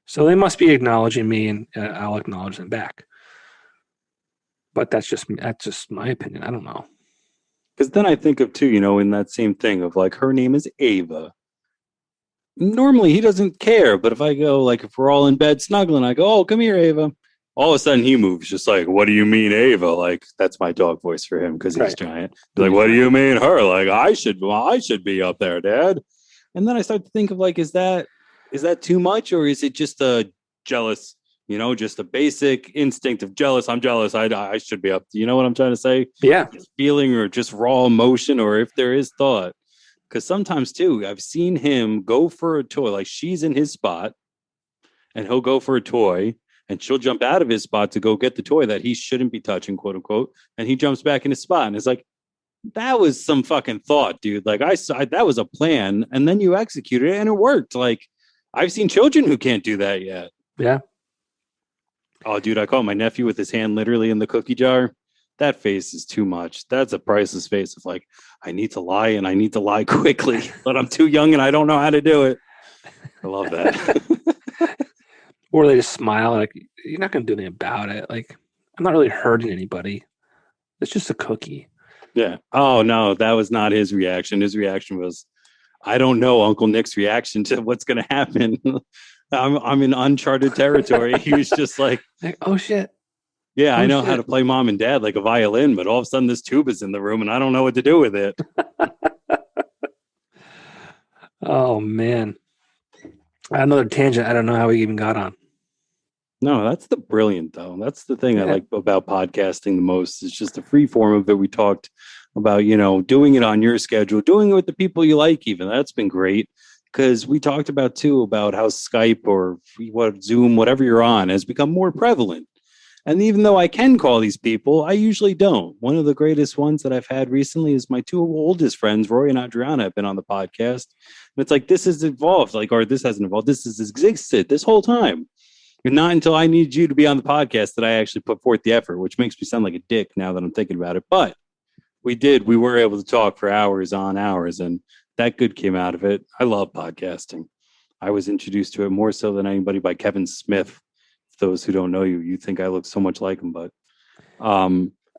So they must be acknowledging me, and I'll acknowledge them back. But that's just my opinion. I don't know. Because then I think of too, in that same thing of like her name is Ava. Normally he doesn't care, but if I go like if we're all in bed snuggling, I go, "Oh, come here, Ava." All of a sudden he moves, just like, "What do you mean, Ava?" Like that's my dog voice for him because he's Right. giant. He's like, "What do you mean, her?" Like I should be up there, Dad. And then I start to think of like, is that too much, or is it just a jealous? Just a basic instinct of jealous. I'm jealous. I should be up. You know what I'm trying to say? Yeah. Feeling or just raw emotion, or if there is thought. Because sometimes too, I've seen him go for a toy, like she's in his spot, and he'll go for a toy, and she'll jump out of his spot to go get the toy that he shouldn't be touching, quote unquote, and he jumps back in his spot, and it's like that was some fucking thought, dude. Like I saw that was a plan, and then you executed it, and it worked. Like I've seen children who can't do that yet. Yeah. Oh, dude, I caught my nephew with his hand literally in the cookie jar. That face is too much. That's a priceless face of like, I need to lie and I need to lie quickly, but I'm too young and I don't know how to do it. I love that. Or they just smile like, you're not going to do anything about it. Like, I'm not really hurting anybody. It's just a cookie. Yeah. Oh, no, that was not his reaction. His reaction was, I don't know Uncle Nick's reaction to what's going to happen. I'm in uncharted territory. He was just like, oh, shit. Yeah, I know how to play mom and dad like a violin, but all of a sudden this tube is in the room and I don't know what to do with it. Oh, man. Another tangent I don't know how we even got on. No, that's the brilliant, though. That's the thing I like about podcasting the most. It's just the free form of it. We talked about, doing it on your schedule, doing it with the people you like even. That's been great. Because we talked about, too, about how Skype or Zoom, whatever you're on, has become more prevalent. And even though I can call these people, I usually don't. One of the greatest ones that I've had recently is my two oldest friends, Roy and Adriana, have been on the podcast. And it's like, this has evolved, or this hasn't evolved. This has existed this whole time. And not until I need you to be on the podcast that I actually put forth the effort, which makes me sound like a dick now that I'm thinking about it. But we were able to talk for hours on hours, and that good came out of it. I love podcasting. I was introduced to it more so than anybody by Kevin Smith. Those who don't know you think I look so much like him, but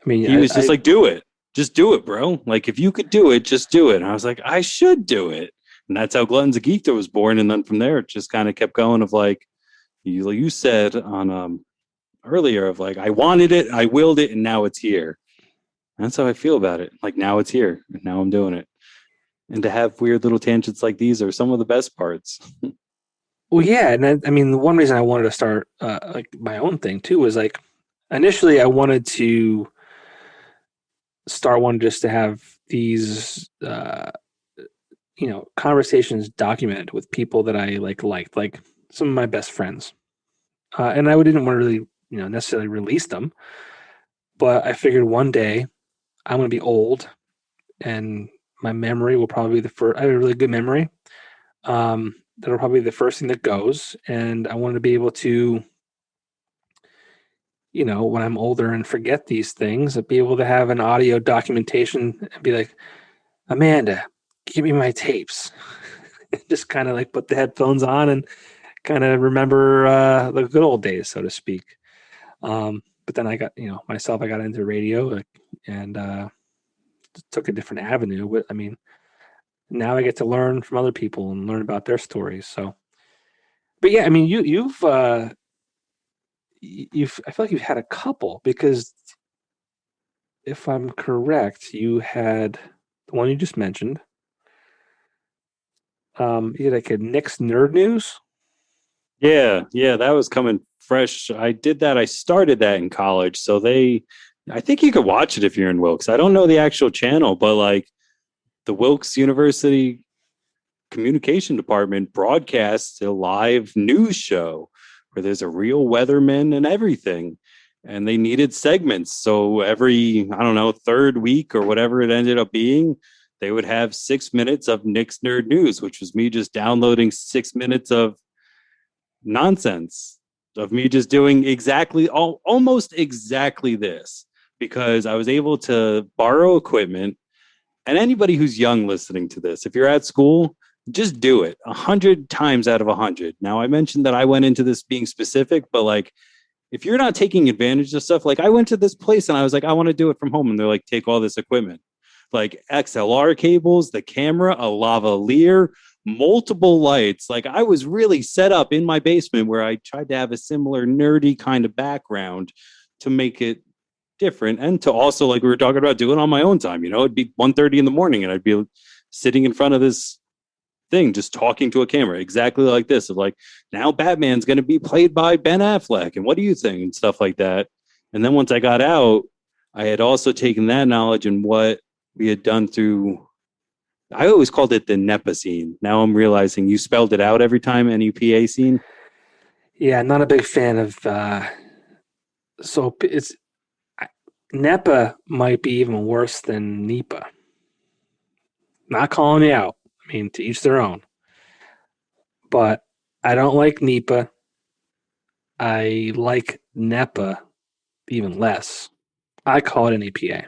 he was just like, do it. Just do it, bro. Like, if you could do it, just do it. And I was like, I should do it. And that's how Gluttons of Geekdom was born. And then from there, it just kind of kept going of like you said on earlier of like, I wanted it, I willed it, and now it's here. That's how I feel about it. Like now it's here. Now I'm doing it. And to have weird little tangents like these are some of the best parts. Well, yeah, and I mean, the one reason I wanted to start like my own thing too was like initially I wanted to start one just to have these conversations documented with people that I like some of my best friends, and I didn't want to really necessarily release them, but I figured one day I'm going to be old and my memory will probably be the first. I have a really good memory. That'll probably be the first thing that goes, and I want to be able to, when I'm older and forget these things, I'd be able to have an audio documentation and be like, Amanda, give me my tapes. Just kind of like put the headphones on and kind of remember the good old days, so to speak. But then I got, myself, I got into radio and took a different avenue. I mean, now I get to learn from other people and learn about their stories. So, but yeah, I mean, I feel like you've had a couple because if I'm correct, you had the one you just mentioned. You had like a Nick's Nerd News. Yeah, yeah, that was coming fresh. I did that. I started that in college. I think you could watch it if you're in Wilkes. I don't know the actual channel, but like the Wilkes University communication department broadcasts a live news show where there's a real weatherman and everything. And they needed segments. So every, I don't know, third week or whatever it ended up being, they would have 6 minutes of Nick's Nerd News, which was me just downloading 6 minutes of nonsense, of me just doing almost exactly this, because I was able to borrow equipment. And anybody who's young listening to this, if you're at school, just do it 100 times out of 100. Now, I mentioned that I went into this being specific, but like, if you're not taking advantage of stuff, like I went to this place and I was like, I want to do it from home. And they're like, take all this equipment, like XLR cables, the camera, a lavalier, multiple lights. Like I was really set up in my basement where I tried to have a similar nerdy kind of background to make it different. And to also, like we were talking about, do it on my own time. It'd be 1:30 in the morning and I'd be sitting in front of this thing just talking to a camera exactly like this, of like, now Batman's going to be played by Ben Affleck and what do you think, and stuff like that. And then once I got out, I had also taken that knowledge and what we had done through, I always called it the NEPA scene. Now I'm realizing you spelled it out every time, NEPA scene. Yeah, not a big fan of. So it's NEPA might be even worse than NEPA. Not calling you out. I mean, to each their own. But I don't like NEPA. I like NEPA even less. I call it an EPA.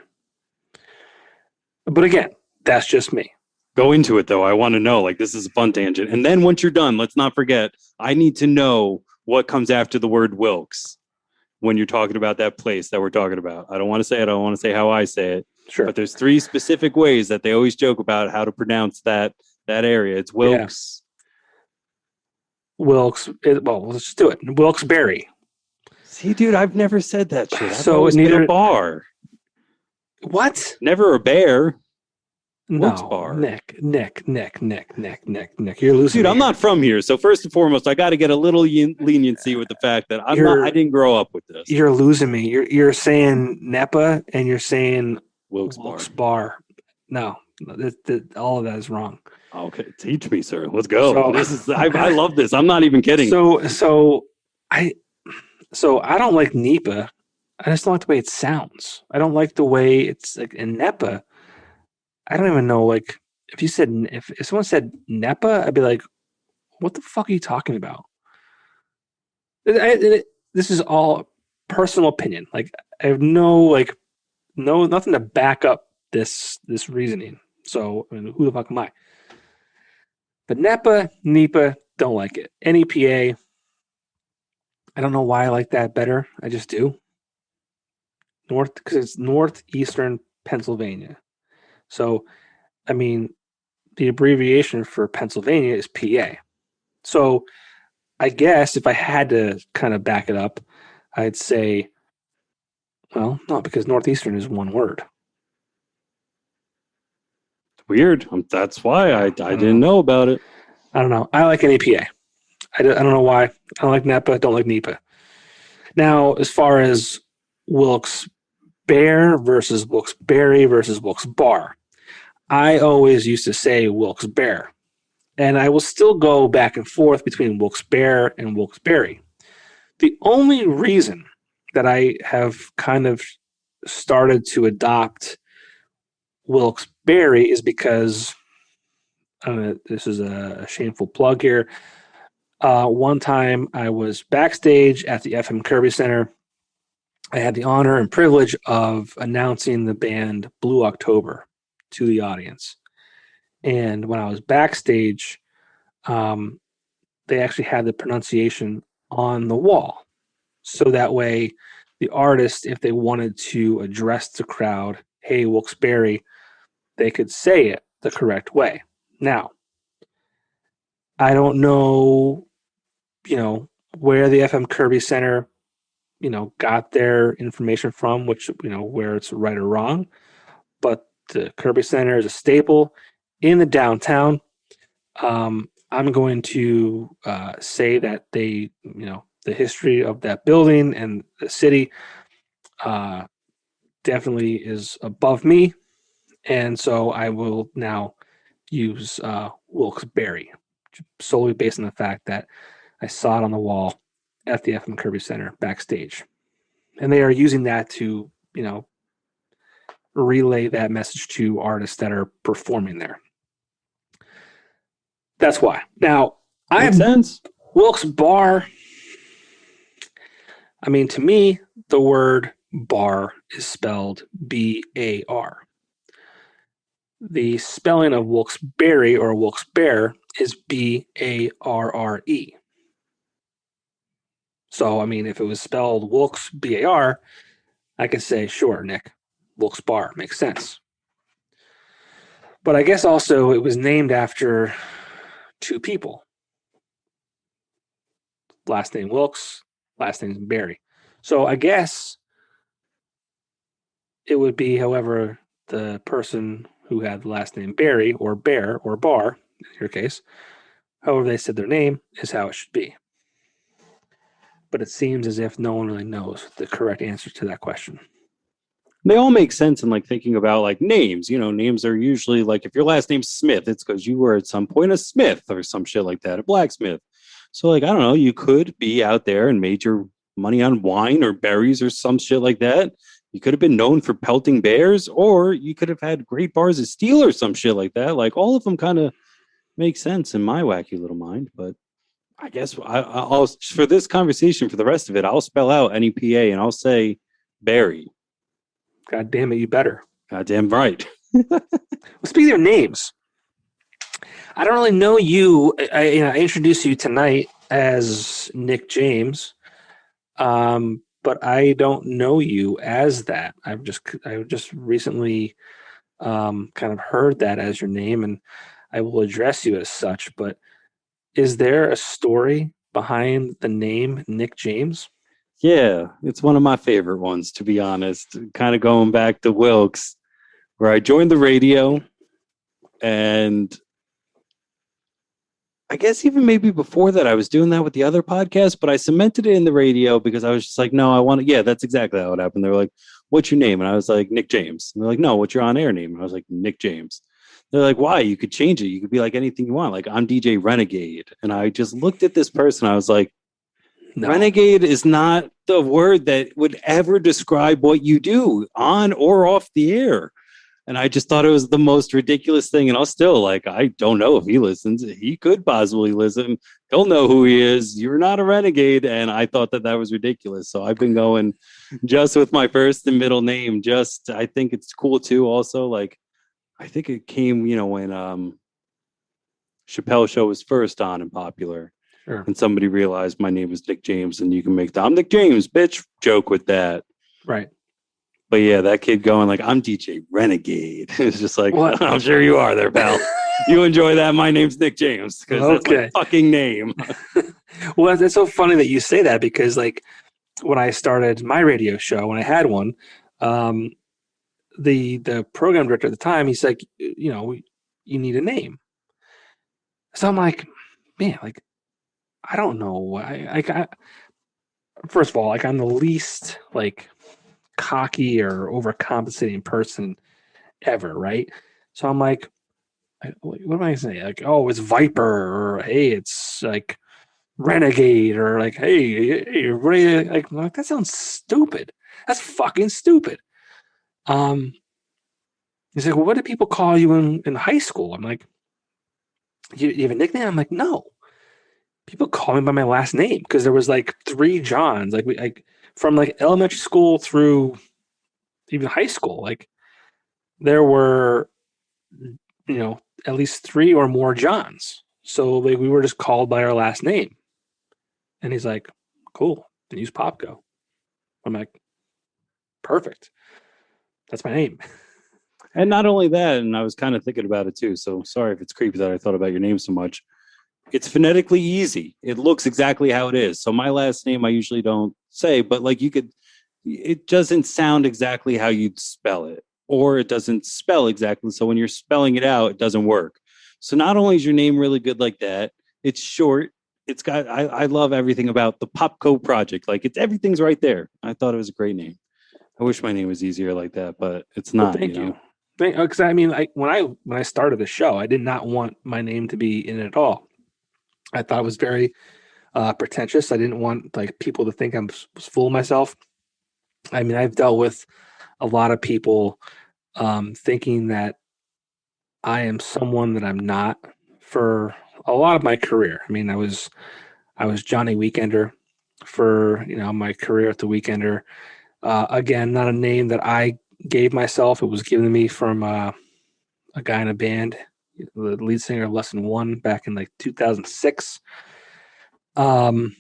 But again, that's just me. Go into it though. I want to know, like, this is a fun tangent. And then once you're done, let's not forget, I need to know what comes after the word Wilkes when you're talking about that place that we're talking about. I don't want to say it. I don't want to say how I say it. Sure. But there's 3 specific ways that they always joke about how to pronounce that area. It's Wilkes. Yeah. Wilkes. Well, let's just do it. Wilkes-Barre. See, dude, I've never said that shit. I've So always been a bar. What? Never a bear. Wilkes No, bar. Nick. You're losing Dude, me. I'm not from here. So first and foremost, I got to get a little leniency with the fact that I didn't grow up with this. You're losing me. You're saying NEPA and you're saying Wilkes bar. No, all of that is wrong. Okay, teach me, sir. Let's go. I love this. I'm not even kidding. So I don't like NEPA. I just don't like the way it sounds. I don't like the way it's like in NEPA. I don't even know, like, if someone said NEPA, I'd be like, what the fuck are you talking about? This is all personal opinion. Like, I have nothing to back up this reasoning. So, I mean, who the fuck am I? But NEPA, don't like it. NEPA, I don't know why I like that better. I just do. Because it's northeastern Pennsylvania. So, I mean, the abbreviation for Pennsylvania is PA. So I guess if I had to kind of back it up, I'd say, well, no, because Northeastern is one word. Weird. That's why I didn't know about it. I don't know. I like NEPA. I don't know why. I don't like NEPA. Don't like NEPA. Now, as far as Wilkes Barre versus Wilkes Barre versus Wilkes Barre, I always used to say Wilkes Barre. And I will still go back and forth between Wilkes Barre and Wilkes Barre. The only reason that I have kind of started to adopt Wilkes Barre is because this is a shameful plug here. One time I was backstage at the FM Kirby Center. I had the honor and privilege of announcing the band Blue October to the audience. And when I was backstage, they actually had the pronunciation on the wall. So that way, the artist, if they wanted to address the crowd, hey, Wilkes-Barre, they could say it the correct way. Now, I don't know, where the FM Kirby Center, got their information from, which, where it's right or wrong. But the Kirby Center is a staple in the downtown. I'm going to say that the history of that building and the city definitely is above me. And so I will now use Wilkes-Barre solely based on the fact that I saw it on the wall at the FM Kirby Center backstage. And they are using that to, relay that message to artists that are performing there. That's why. Now, Makes sense. Wilkes-Barre. I mean, to me, the word bar is spelled B-A-R. The spelling of Wilkes-Barre or Wilkes-Barre is B-A-R-R-E. So, I mean, if it was spelled Wilkes, B-A-R, I could say, sure, Nick, Wilkes-Barre makes sense. But I guess also it was named after two people. Last name Wilkes, last name Barry. So I guess it would be, however, the person who had the last name Barry or Bear or Bar, in your case, however they said their name is how it should be. But it seems as if no one really knows the correct answer to that question. They all make sense in like thinking about like names. Names are usually like if your last name's Smith, it's because you were at some point a smith or some shit like that, a blacksmith. So like I don't know, you could be out there and made your money on wine or berries or some shit like that. You could have been known for pelting bears, or you could have had great bars of steel or some shit like that. Like all of them kind of make sense in my wacky little mind. But I guess I'll for this conversation, for the rest of it, I'll spell out NEPA and I'll say Barry. God damn it, you better. Goddamn right. Well, speaking of names, I don't really know you. I introduced you tonight as Nick James, but I don't know you as that. I just recently kind of heard that as your name, and I will address you as such. But is there a story behind the name Nick James? Yeah, it's one of my favorite ones, to be honest. Kind of going back to Wilkes, where I joined the radio, and I guess even maybe before that, I was doing that with the other podcast, but I cemented it in the radio because I was just like, no, I want to. Yeah, that's exactly how it happened. They were like, what's your name? And I was like, Nick James. And they're like, no, what's your on-air name? And I was like, Nick James. They're like, why? You could change it. You could be like anything you want. Like, I'm DJ Renegade. And I just looked at this person. I was like, no. Renegade is not the word that would ever describe what you do on or off the air. And I just thought it was the most ridiculous thing. And I'll still like, I don't know if he listens. He could possibly listen. He'll know who he is. You're not a renegade. And I thought that was ridiculous. So I've been going just with my first and middle name. I think it's cool too. Also, like, I think it came, when Chappelle Show was first on and popular. Sure. And somebody realized my name was Nick James, and you can make the I'm Nick James, bitch, joke with that. Right. But yeah, that kid going like, I'm DJ Renegade. It's just like, what? I'm sure you are there, pal. You enjoy that. My name's Nick James because that's my fucking name. Well, it's so funny that you say that because like when I started my radio show, when I had one, the program director at the time, he's like, you need a name. So I'm like, man, like, I don't know. First of all, like, I'm the least like cocky or overcompensating person ever, right? So I'm like, what am I gonna say? Like, oh, it's Viper, or hey, it's like Renegade, or like, hey, everybody, like that sounds stupid. That's fucking stupid. Um, he's like, well, what did people call you in high school? I'm like, you have a nickname? I'm like, no. People call me by my last name because there was like three Johns, like from like elementary school through even high school. Like there were, at least three or more Johns. So like we were just called by our last name. And he's like, cool, then use Popko. I'm like, perfect. That's my name. And not only that, and I was kind of thinking about it too. So sorry if it's creepy that I thought about your name so much. It's phonetically easy. It looks exactly how it is. So my last name I usually don't say, but like it doesn't sound exactly how you'd spell it, or it doesn't spell exactly. So when you're spelling it out, it doesn't work. So not only is your name really good like that, it's short. It's got I love everything about the Popko Project. Like everything's right there. I thought it was a great name. I wish my name was easier like that, but it's Well, not, thank you. Because I mean, when I started the show, I did not want my name to be in it at all. I thought it was very pretentious. I didn't want like people to think I was fooling myself. I mean, I've dealt with a lot of people thinking that I am someone that I'm not for a lot of my career. I mean, I was Johnny Weekender for my career at the Weekender. Again, not a name that I gave myself. It was given to me from a guy in a band, the lead singer of Lesson One back in like 2006. Um,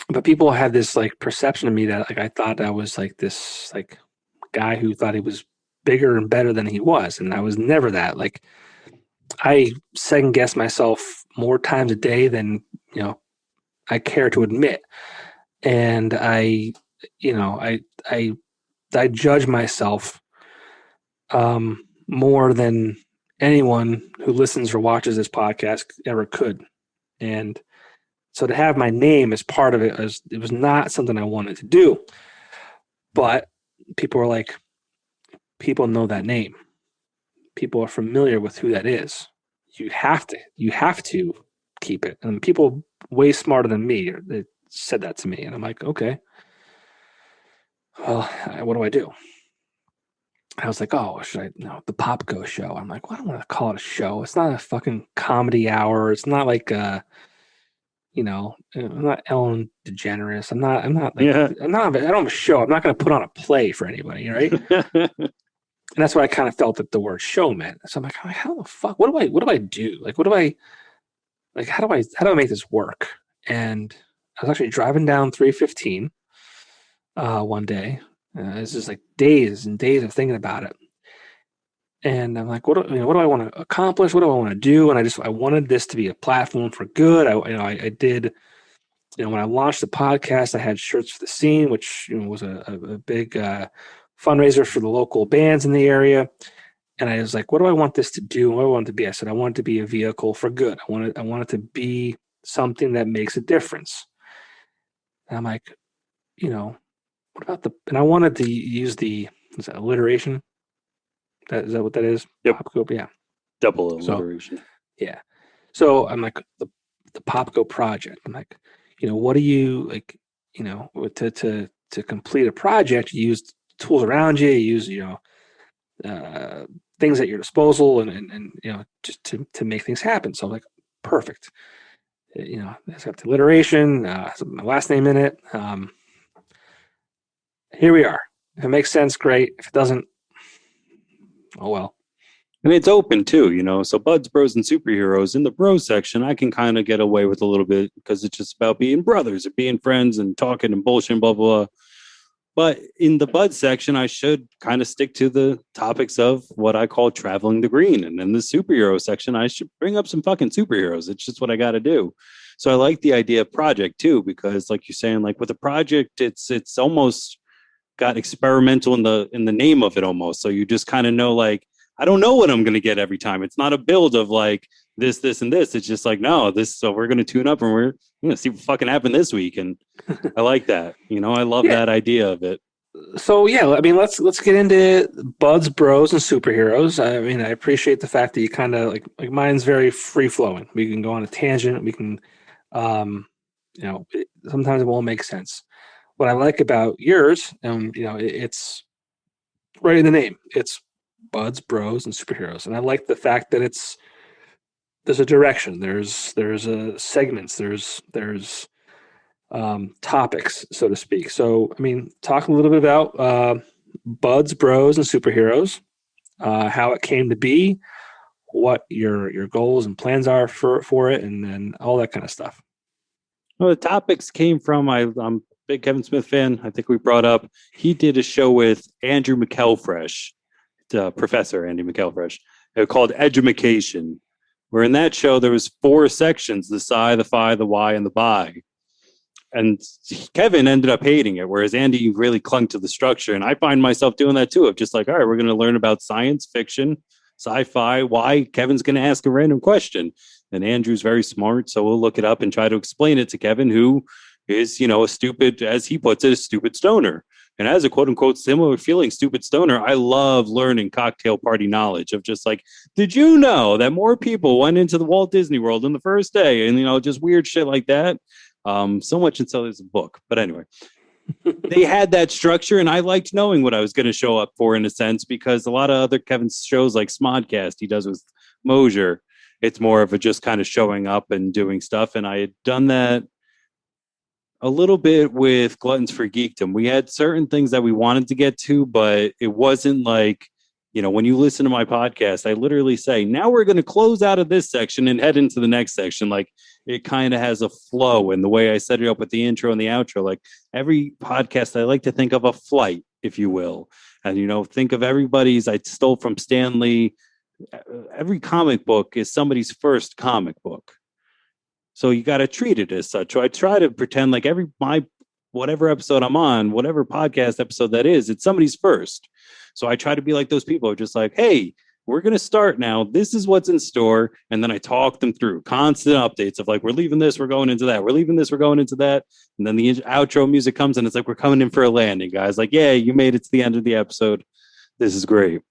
but people had this like perception of me that like I thought I was like this like guy who thought he was bigger and better than he was, and I was never that. Like I second guess myself more times a day than I care to admit, and you know, I I I judge myself more than anyone who listens or watches this podcast ever could, and so to have my name as part of it was not something I wanted to do, but people were like, people know that name. People are familiar with who that is. You have to keep it. And people way smarter than me, they said that to me. And I'm like, okay, well, what do I do? I was like, oh, should I, no, the Popko show. I'm like, well, I don't want to call it a show. It's not a fucking comedy hour. It's not like, I'm not Ellen DeGeneres. I'm not like, Yeah. I don't have a show. I'm not going to put on a play for anybody, right? And that's what I kind of felt that the word show meant. So I'm like, how the fuck? What do I do? Like, how do I make this work? And I was actually driving down 315 one day. This is like days and days of thinking about it. And I'm like, what do I want to accomplish? What do I want to do? And I wanted this to be a platform for good. I did, when I launched the podcast, I had Shirts for the Scene, which was a big fundraiser for the local bands in the area. And I was like, what do I want this to do? What do I want it to be? I said, I want it to be a vehicle for good. I want it to be something that makes a difference. And I'm like, what about and I wanted to use is that alliteration? Is that what that is? Yep. Popco, yeah. Double So, alliteration. yeah. So I'm like, the Popco Project. I'm like, what do you like, to complete a project, you use tools around you, you use, uh, things at your disposal and just to make things happen. So I'm like, perfect. It's got the alliteration, has my last name in it. Here we are. If it makes sense, great. If it doesn't, oh well. And it's open too, So buds, bros, and superheroes in the bro section, I can kind of get away with a little bit because it's just about being brothers and being friends and talking and bullshit, and blah, blah, blah. But in the bud section, I should kind of stick to the topics of what I call traveling the green. And in the superhero section, I should bring up some fucking superheroes. It's just what I got to do. So I like the idea of project too, because like you're saying, like with a project, it's almost got experimental in the name of it almost. So you just kind of know like I don't know what I'm going to get every time. It's not a build of like this, and this. It's just like, no, this, so we're going to tune up and we're going to see what fucking happened this week. And I like that. I love Yeah. that idea of it. So yeah, I mean, let's get into buds, bros, and superheroes. I mean, I appreciate the fact that you kind of like mine's very free flowing. We can go on a tangent. We can, sometimes it won't make sense. What I like about yours, it's right in the name. It's buds, bros, and superheroes, and I like the fact that there's a direction. There's a segments. There's topics, so to speak. So, I mean, talk a little bit about buds, bros, and superheroes, how it came to be, what your goals and plans are for it, and then all that kind of stuff. Well, the topics came from I'm a big Kevin Smith fan. I think we brought up he did a show with Andrew McElfresh, Professor Andy McElfresh, called Edumacation, where in that show there was 4 sections: the psi, the phi, the y, and the bi. And Kevin ended up hating it, whereas Andy really clung to the structure. And I find myself doing that too, of just like, all right, we're going to learn about science fiction, sci-fi, why. Kevin's going to ask a random question. And Andrew's very smart, so we'll look it up and try to explain it to Kevin, who is, a stupid, as he puts it, a stupid stoner. And as a quote unquote similar feeling stupid stoner, I love learning cocktail party knowledge of just like, did you know that more people went into the Walt Disney World on the first day? And, just weird shit like that. So much until there's a book. But anyway, they had that structure, and I liked knowing what I was going to show up for in a sense, because a lot of other Kevin's shows like Smodcast he does with Mosier, it's more of a just kind of showing up and doing stuff. And I had done that a little bit with Gluttons for Geekdom. We had certain things that we wanted to get to, but it wasn't like, when you listen to my podcast, I literally say, now we're going to close out of this section and head into the next section. Like, it kind of has a flow, and the way I set it up with the intro and the outro, like every podcast, I like to think of a flight, if you will. And, think of everybody's, I stole from Stanley. Every comic book is somebody's first comic book. So you got to treat it as such. So I try to pretend like whatever episode I'm on, whatever podcast episode that is, it's somebody's first. So I try to be like those people, just like, hey, we're going to start now. This is what's in store. And then I talk them through constant updates of like, we're leaving this, we're going into that. We're leaving this, we're going into that. And then the outro music comes and it's like, we're coming in for a landing, guys. Like, yeah, you made it to the end of the episode. This is great.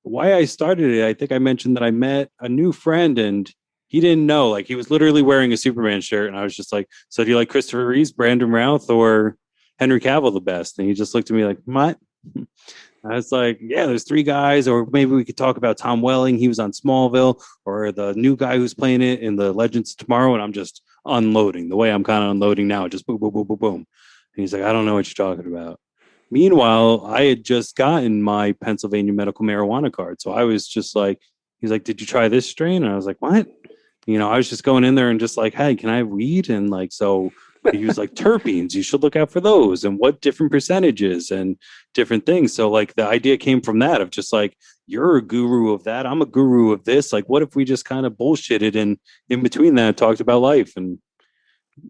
Why I started it, I think I mentioned that I met a new friend and he didn't know. Like, he was literally wearing a Superman shirt. And I was just like, so do you like Christopher Reeves, Brandon Routh, or Henry Cavill the best? And he just looked at me like, what? I was like, yeah, there's 3 guys, or maybe we could talk about Tom Welling. He was on Smallville, or the new guy who's playing it in the Legends of Tomorrow. And I'm just unloading the way I'm kind of unloading now. Just boom, boom, boom, boom, boom. And he's like, I don't know what you're talking about. Meanwhile, I had just gotten my Pennsylvania medical marijuana card. So I was just like, he's like, did you try this strain? And I was like, what? I was just going in there and just like, hey, can I have weed? And like, so he was like, terpenes, you should look out for those, and what different percentages and different things. So like the idea came from that, of just like, you're a guru of that, I'm a guru of this. Like, what if we just kind of bullshitted and in between that talked about life? And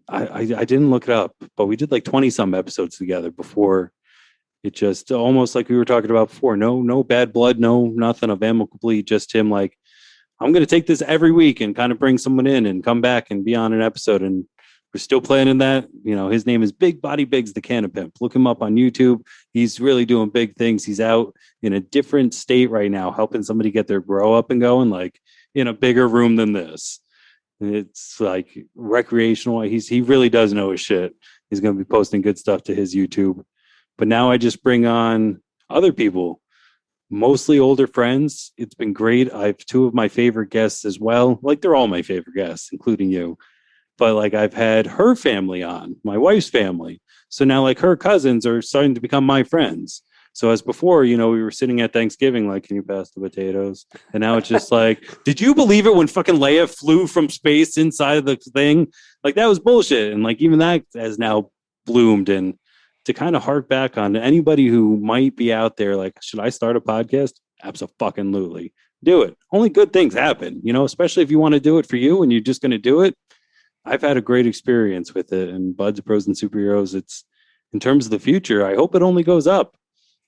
I didn't look it up, but we did like 20 some episodes together before it just almost like we were talking about before. No bad blood, no nothing of amicably, just him like, I'm going to take this every week and kind of bring someone in and come back and be on an episode. And we're still planning that. His name is Big Body Biggs, the Canna Pimp. Look him up on YouTube. He's really doing big things. He's out in a different state right now, helping somebody get their grow up and going, like in a bigger room than this. It's like recreational. He really does know his shit. He's going to be posting good stuff to his YouTube. But now I just bring on other people, mostly older friends. It's been great. I have 2 of my favorite guests as well. Like, they're all my favorite guests, including you. But like, I've had her family on, my wife's family. So now like her cousins are starting to become my friends. So as before, we were sitting at Thanksgiving, like, can you pass the potatoes? And now it's just like, did you believe it when fucking Leia flew from space inside of the thing? Like, that was bullshit. And like, even that has now bloomed. And to kind of hark back on anybody who might be out there, like, should I start a podcast? Absolutely. Do it. Only good things happen, especially if you want to do it for you and you're just going to do it. I've had a great experience with it, and Buds, Bros, and Superheroes. It's, in terms of the future, I hope it only goes up.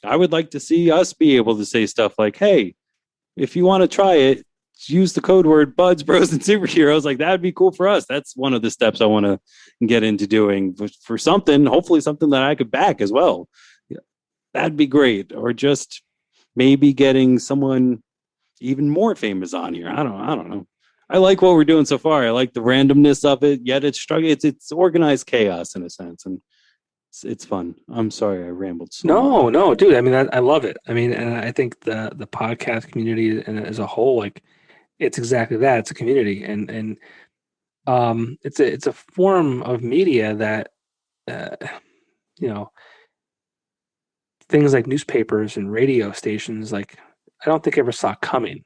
I would like to see us be able to say stuff like, hey, if you want to try it, use the code word buds, bros, and superheroes. Like that would be cool for us. That's one of the steps I want to get into doing for something, hopefully something that I could back as well. Yeah, that'd be great. Or just maybe getting someone even more famous on here. I don't know. I like what we're doing so far. I like the randomness of it, yet it's struggling. It's organized chaos in a sense, and it's fun. I'm sorry I rambled so much. No, dude. I mean, I love it. I mean, and I think the podcast community and as a whole, like, it's exactly that. It's a community, and it's a form of media that uh, you know things like newspapers and radio stations, like, I don't think ever saw coming.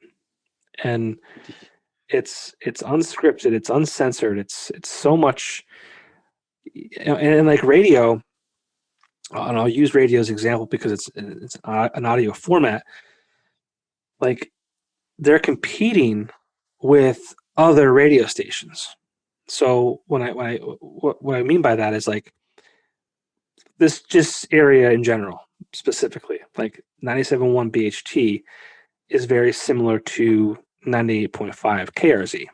And it's unscripted, it's uncensored, it's so much, and like radio, and I'll use radio as an example because it's an audio format. Like, they're competing with other radio stations. So what I mean by that is, like, this just area in general, specifically, like 97.1 BHT is very similar to 98.5 KRZ.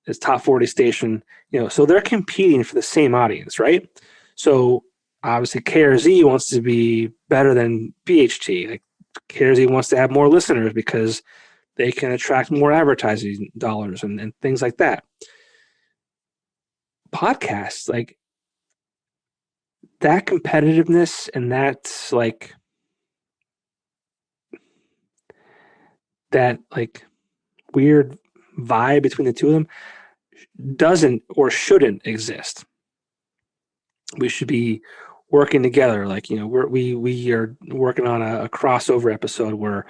It's top 40 station, so they're competing for the same audience, right? So obviously KRZ wants to be better than BHT. Like, KRZ wants to have more listeners because they can attract more advertising dollars and things like that. Podcasts, like, that competitiveness and that's like that like weird vibe between the two of them doesn't or shouldn't exist. We should be working together. Like, we are working on a crossover episode where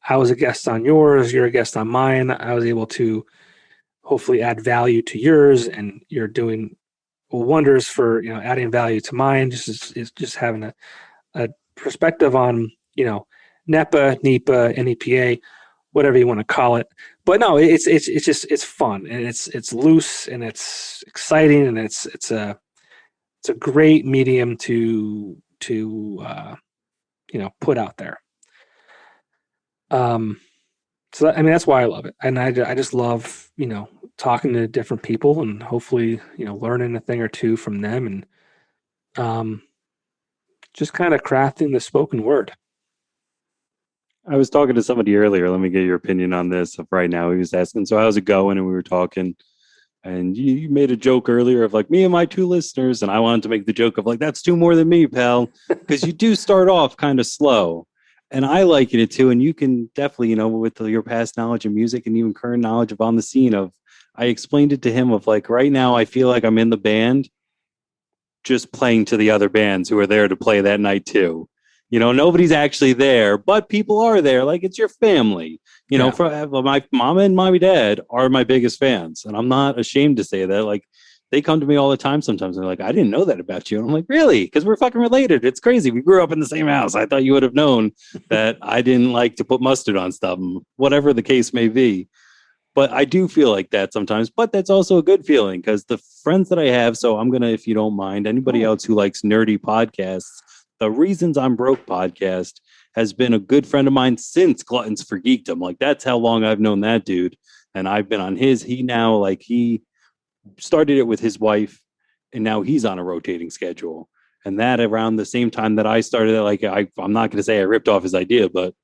I was a guest on yours, you're a guest on mine. I was able to hopefully add value to yours, and you're doing wonders for adding value to mine. Is just having a perspective on NEPA, NEPA, NEPA, whatever you want to call it. But no, it's fun, and it's loose, and it's exciting, and it's a great medium to put out there. So I mean, that's why I love it, and I just love talking to different people, and hopefully learning a thing or two from them, and just kind of crafting the spoken word. I was talking to somebody earlier. Let me get your opinion on this. Right now, he was asking, so how's it going? And we were talking, and you made a joke earlier of like me and my two listeners, and I wanted to make the joke of like that's two more than me, pal, because you do start off kind of slow, and I like it too. And you can definitely, with your past knowledge of music and even current knowledge of on the scene of, I explained it to him of like right now I feel like I'm in the band, just playing to the other bands who are there to play that night too. Nobody's actually there, but people are there. Like it's your family. Yeah. For my mom and my dad are my biggest fans, and I'm not ashamed to say that. Like they come to me all the time. Sometimes they're like, "I didn't know that about you." And I'm like, "Really?" Because we're fucking related. It's crazy. We grew up in the same house. I thought you would have known that I didn't like to put mustard on stuff, whatever the case may be. But I do feel like that sometimes. But that's also a good feeling because the friends that I have. So I'm gonna, if you don't mind, anybody else who likes nerdy podcasts, the Reasons I'm Broke podcast has been a good friend of mine since Gluttons for Geekdom. Like that's how long I've known that dude. And I've been on his. He started it with his wife, and now he's on a rotating schedule. And that around the same time that I started it, like I'm not going to say I ripped off his idea, but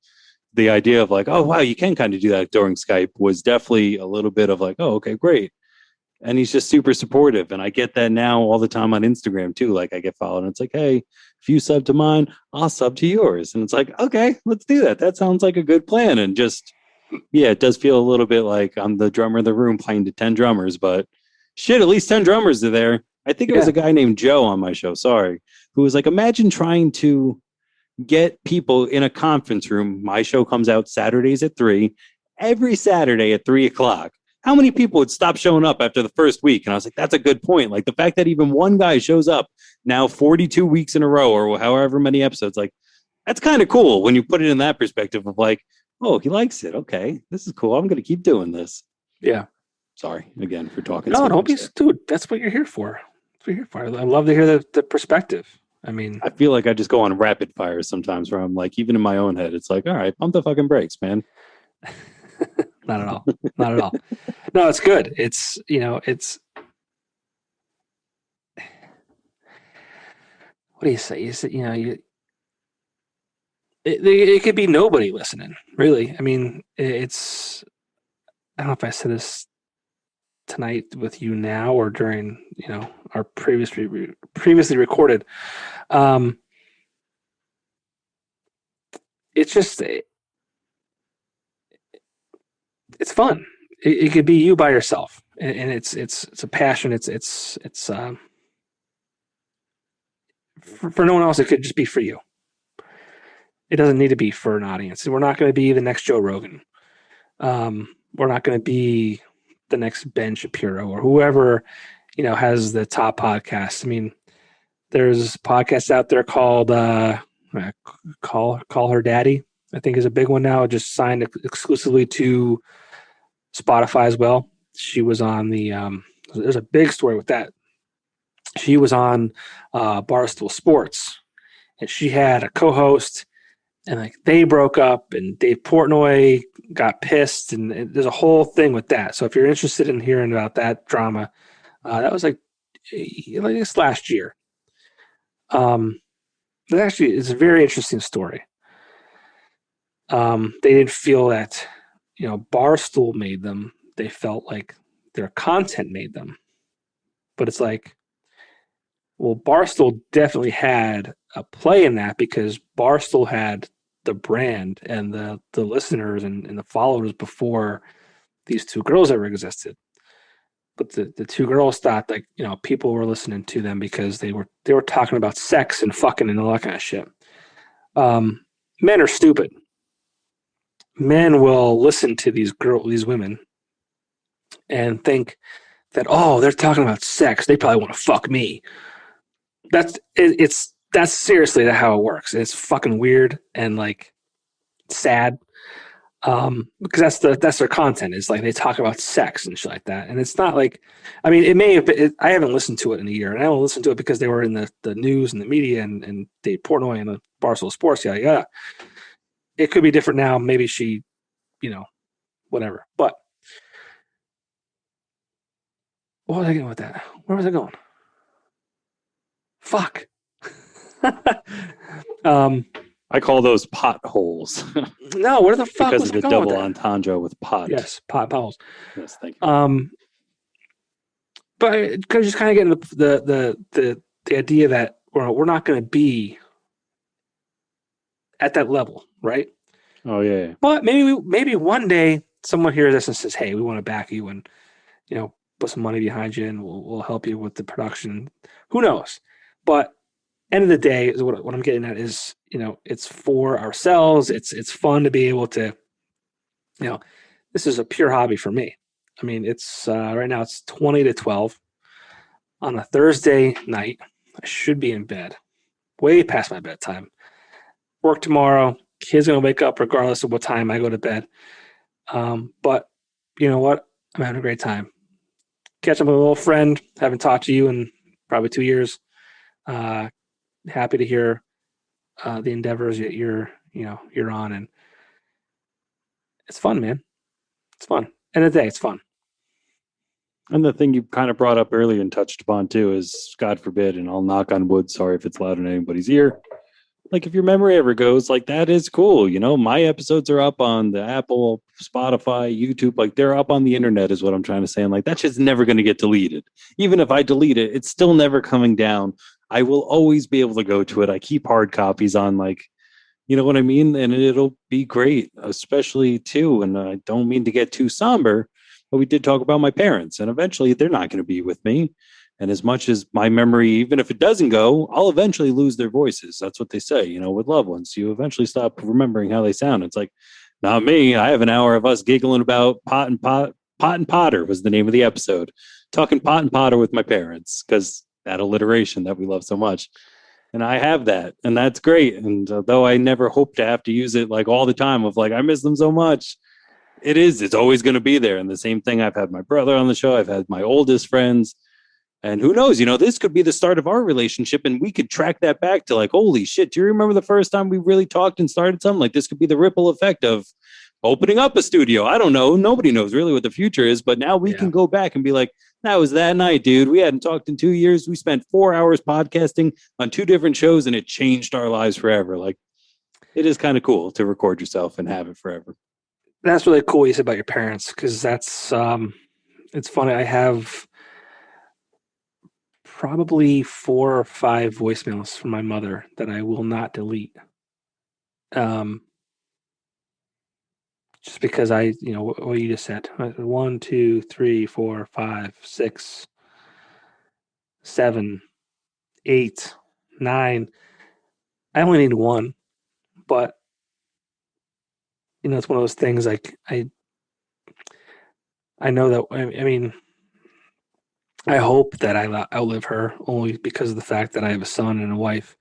the idea of like, oh wow, you can kind of do that during Skype was definitely a little bit of like, oh okay, great. And he's just super supportive. And I get that now all the time on Instagram too. Like I get followed and it's like, hey, if you sub to mine, I'll sub to yours. And it's like, okay, let's do that. That sounds like a good plan. And just, yeah, it does feel a little bit like I'm the drummer in the room playing to 10 drummers, but shit, at least 10 drummers are there. I think it was a guy named Joe on my show, sorry, who was like, imagine trying to get people in a conference room. My show comes out Saturdays at 3, every Saturday at 3 o'clock. How many people would stop showing up after the first week? And I was like, that's a good point. Like the fact that even one guy shows up now 42 weeks in a row or however many episodes, like that's kind of cool when you put it in that perspective of like, oh, he likes it. Okay, this is cool. I'm going to keep doing this. Yeah. Sorry again for talking. No, don't be, dude. That's what you're here for. That's what you're here for. I love to hear the perspective. I mean, I feel like I just go on rapid fire sometimes where I'm like, even in my own head, it's like, all right, pump the fucking brakes, man. Not at all. Not at all. No, it's good. It's, it's, what do you say? You say, it could be nobody listening, really. I mean, I don't know if I said this tonight with you now or during, our previously recorded. Um, it's just, it's fun. It could be you by yourself, and it's a passion. It's for no one else. It could just be for you. It doesn't need to be for an audience. We're not going to be the next Joe Rogan. We're not going to be the next Ben Shapiro or whoever, has the top podcast. I mean, there's podcasts out there called Call Her Daddy. I think is a big one now. Just signed exclusively to Spotify as well. She was on the. There's a big story with that. She was on Barstool Sports, and she had a co-host, and like they broke up, and Dave Portnoy got pissed, and there's a whole thing with that. So if you're interested in hearing about that drama, that was like this last year. Actually, it's a very interesting story. They didn't feel that, Barstool made them. They felt like their content made them. But it's like, well, Barstool definitely had a play in that because Barstool had the brand and the listeners and the followers before these two girls ever existed. But the two girls thought like, people were listening to them because they were talking about sex and fucking and all that kind of shit. Men are stupid. Men will listen to these women and think that, oh, they're talking about sex. They probably want to fuck me. That's seriously how it works. It's fucking weird and like sad. Because that's their content. It's like they talk about sex and shit like that. And it's not like, I mean, it may have been, I haven't listened to it in a year, and I don't listen to it because they were in the news and the media and Dave Portnoy and the Barstool Sports. Yeah. It could be different now. Maybe she, whatever. But what was I going with that? Where was I going? Fuck. I call those potholes. No, where the fuck because was of I the going with double that? entendre with pot. Yes, potholes. Yes, thank you. But just kind of getting the idea that we're not going to be at that level, right? Oh yeah. But maybe one day someone hears this and says, "Hey, we want to back you and put some money behind you, and we'll help you with the production." Who knows? But end of the day, is what I'm getting at is it's for ourselves. It's fun to be able to this is a pure hobby for me. I mean, it's right now it's 20 to 12 on a Thursday night. I should be in bed, way past my bedtime. Work tomorrow. Kids gonna wake up regardless of what time I go to bed. But you know what? I'm having a great time. Catching up with a little friend. Haven't talked to you in probably 2 years. Happy to hear the endeavors that you're on, and it's fun, man. It's fun. End of the day, it's fun. And the thing you kind of brought up earlier and touched upon too is, God forbid, and I'll knock on wood, sorry if it's loud in anybody's ear. Like if your memory ever goes, like that is cool. My episodes are up on the Apple, Spotify, YouTube, like they're up on the internet is what I'm trying to say. And like that shit's never going to get deleted. Even if I delete it, it's still never coming down. I will always be able to go to it. I keep hard copies on like, you know what I mean? And it'll be great, especially too. And I don't mean to get too somber, but we did talk about my parents, and eventually they're not going to be with me. And as much as my memory, even if it doesn't go, I'll eventually lose their voices. That's what they say, with loved ones. You eventually stop remembering how they sound. It's like, not me. I have an hour of us giggling about Pot and Potter was the name of the episode. Talking Pot and Potter with my parents because that alliteration that we love so much. And I have that, and that's great. And though I never hope to have to use it like all the time of like, I miss them so much. It's always going to be there. And the same thing, I've had my brother on the show. I've had my oldest friends. And who knows, this could be the start of our relationship and we could track that back to like, holy shit, do you remember the first time we really talked and started something? Like this could be the ripple effect of opening up a studio. I don't know. Nobody knows really what the future is, but now we can go back and be like, that was that night, dude. We hadn't talked in 2 years. We spent 4 hours podcasting on 2 different shows and it changed our lives forever. Like it is kind of cool to record yourself and have it forever. That's really cool what you said about your parents, because that's it's funny. I have probably 4 or 5 voicemails from my mother that I will not delete. Just because what you just said. 1, 2, 3, 4, 5, 6, 7, 8, 9. I only need one, but it's one of those things like I know that I mean I hope that I outlive her only because of the fact that I have a son and a wife,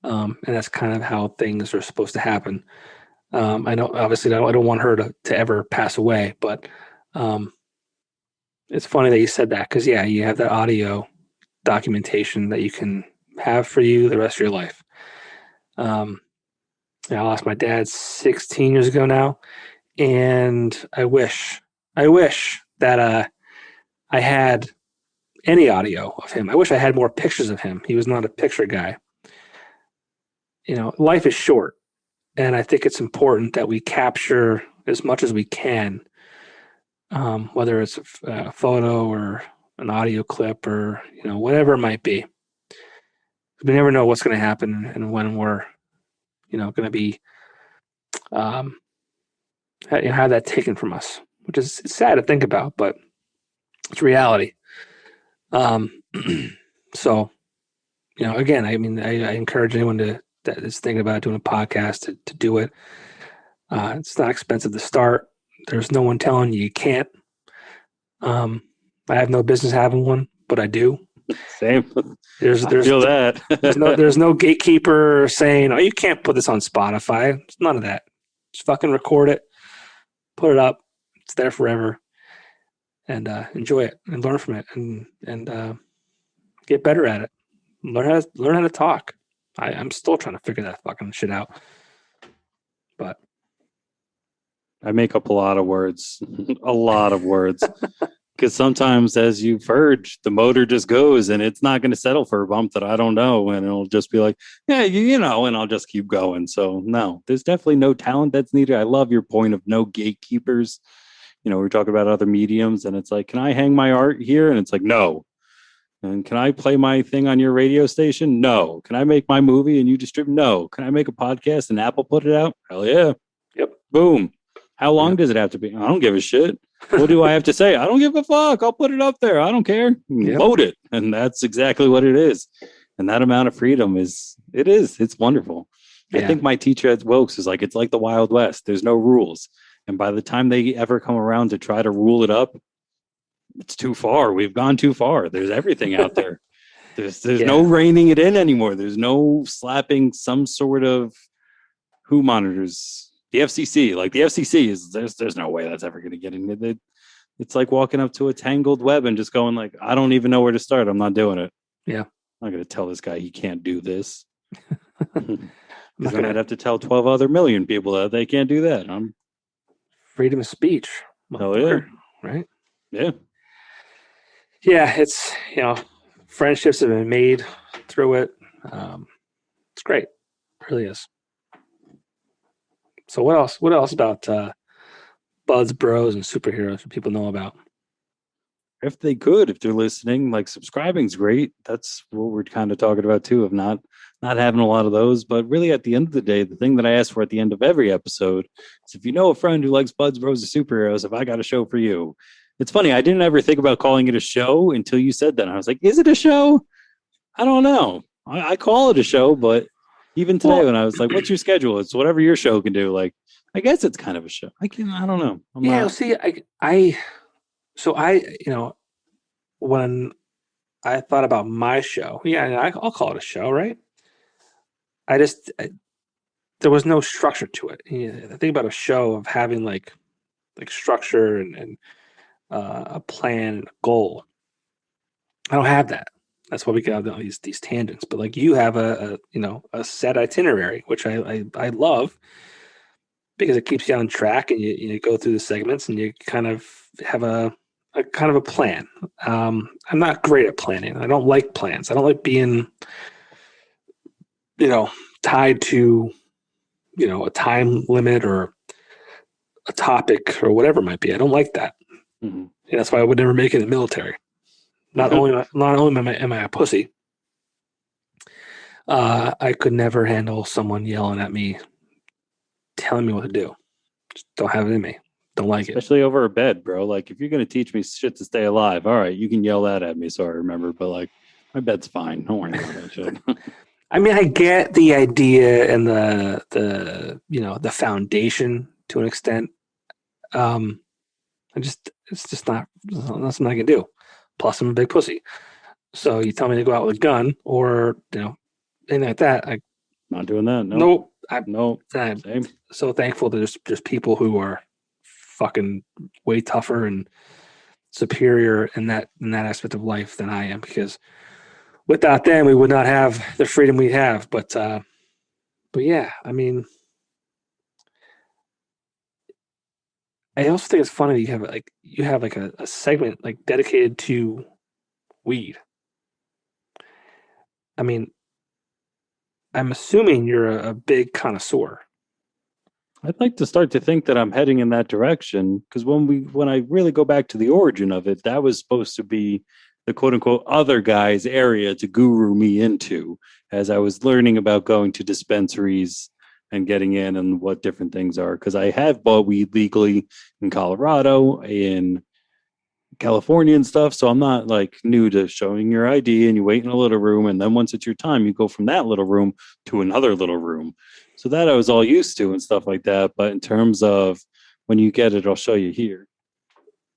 and that's kind of how things are supposed to happen. I know, obviously, I don't want her to ever pass away, but um, it's funny that you said that because, yeah, you have that audio documentation that you can have for you the rest of your life. I lost my dad 16 years ago now, and I wish that I had any audio of him. I wish I had more pictures of him. He was not a picture guy. Life is short, and I think it's important that we capture as much as we can, whether it's a photo or an audio clip or whatever it might be. We never know what's going to happen and when we're going to be have that taken from us, which is sad to think about, but it's reality. So again, I mean, I encourage anyone that is thinking about doing a podcast to do it. It's not expensive to start. There's no one telling you can't. I have no business having one, but I do. Same. There's I feel that. there's no gatekeeper saying, "Oh, you can't put this on Spotify." It's none of that. Just fucking record it, put it up. It's there forever, and enjoy it and learn from it, and get better at it. Learn how to talk. I'm still trying to figure that fucking shit out, but I make up a lot of words, a lot of words. Because sometimes, as you've heard, the motor just goes and it's not going to settle for a bump that I don't know. And it'll just be like, yeah, and I'll just keep going. So, no, there's definitely no talent that's needed. I love your point of no gatekeepers. We're talking about other mediums and it's like, can I hang my art here? And it's like, no. And can I play my thing on your radio station? No. Can I make my movie and you distribute? No. Can I make a podcast and Apple put it out? Hell yeah. Yep. Boom. How long does it have to be? I don't give a shit. What do I have to say? I don't give a fuck. I'll put it up there. I don't care. Load it. And that's exactly what it is. And that amount of freedom it's wonderful. Yeah. I think my teacher at Wilkes is like, it's like the Wild West. There's no rules. And by the time they ever come around to try to rule it up, it's too far. We've gone too far. There's everything out there. There's no reining it in anymore. There's no slapping some sort of who monitors the FCC. Like the FCC is there's no way that's ever going to get in it. It's like walking up to a tangled web and just going like, I don't even know where to start. I'm not doing it. Yeah. I'm not going to tell this guy he can't do this. Because then I'd have to tell 12 other million people that they can't do that. Freedom of speech. Hell yeah. Right? Yeah. Yeah, it's, friendships have been made through it. It's great. It really is. So what else? What else about buds, bros, and superheroes should people know about? If they're listening, like subscribing's great. That's what we're kind of talking about too, of not having a lot of those. But really at the end of the day, the thing that I ask for at the end of every episode is if you know a friend who likes buds, bros, or superheroes, if I got a show for you. It's funny, I didn't ever think about calling it a show until you said that. I was like, is it a show? I don't know. I call it a show, but even today when I was like, what's your schedule? It's whatever your show can do. Like, I guess it's kind of a show. I don't know. See, when I thought about my show, I'll call it a show, right? There was no structure to it. I think about a show of having like structure and a plan and a goal. I don't have that. That's why we got all these tangents. But like you have a set itinerary, which I love because it keeps you on track and you go through the segments and you kind of have a kind of a plan. I'm not great at planning. I don't like plans. I don't like being, you know, tied to, a time limit or a topic or whatever it might be. I don't like that. Mhm. And that's why I would never make it in the military. Not only am I a pussy, I could never handle someone yelling at me, telling me what to do. Just don't have it in me. Don't like it. Especially over a bed, bro. Like if you're gonna teach me shit to stay alive, all right, you can yell that at me so I remember. But like my bed's fine. Don't worry about that shit. I mean, I get the idea and the foundation to an extent. It's just not something I can do. Plus, I'm a big pussy. So you tell me to go out with a gun or anything like that. Not doing that. No, Nope. no. I'm Same. so thankful that there's just people who are fucking way tougher and superior in that aspect of life than I am, because without them we would not have the freedom we have. But yeah, I mean, I also think it's funny that you have a segment like dedicated to weed. I mean, I'm assuming you're a big connoisseur. I'd like to start to think that I'm heading in that direction because when I really go back to the origin of it, that was supposed to be the quote unquote other guy's area to guru me into as I was learning about going to dispensaries and getting in and what different things are. Because I have bought weed legally in Colorado, in California and stuff. So I'm not like new to showing your ID and you wait in a little room. And then once it's your time, you go from that little room to another little room. So that I was all used to and stuff like that. But in terms of when you get it, I'll show you here.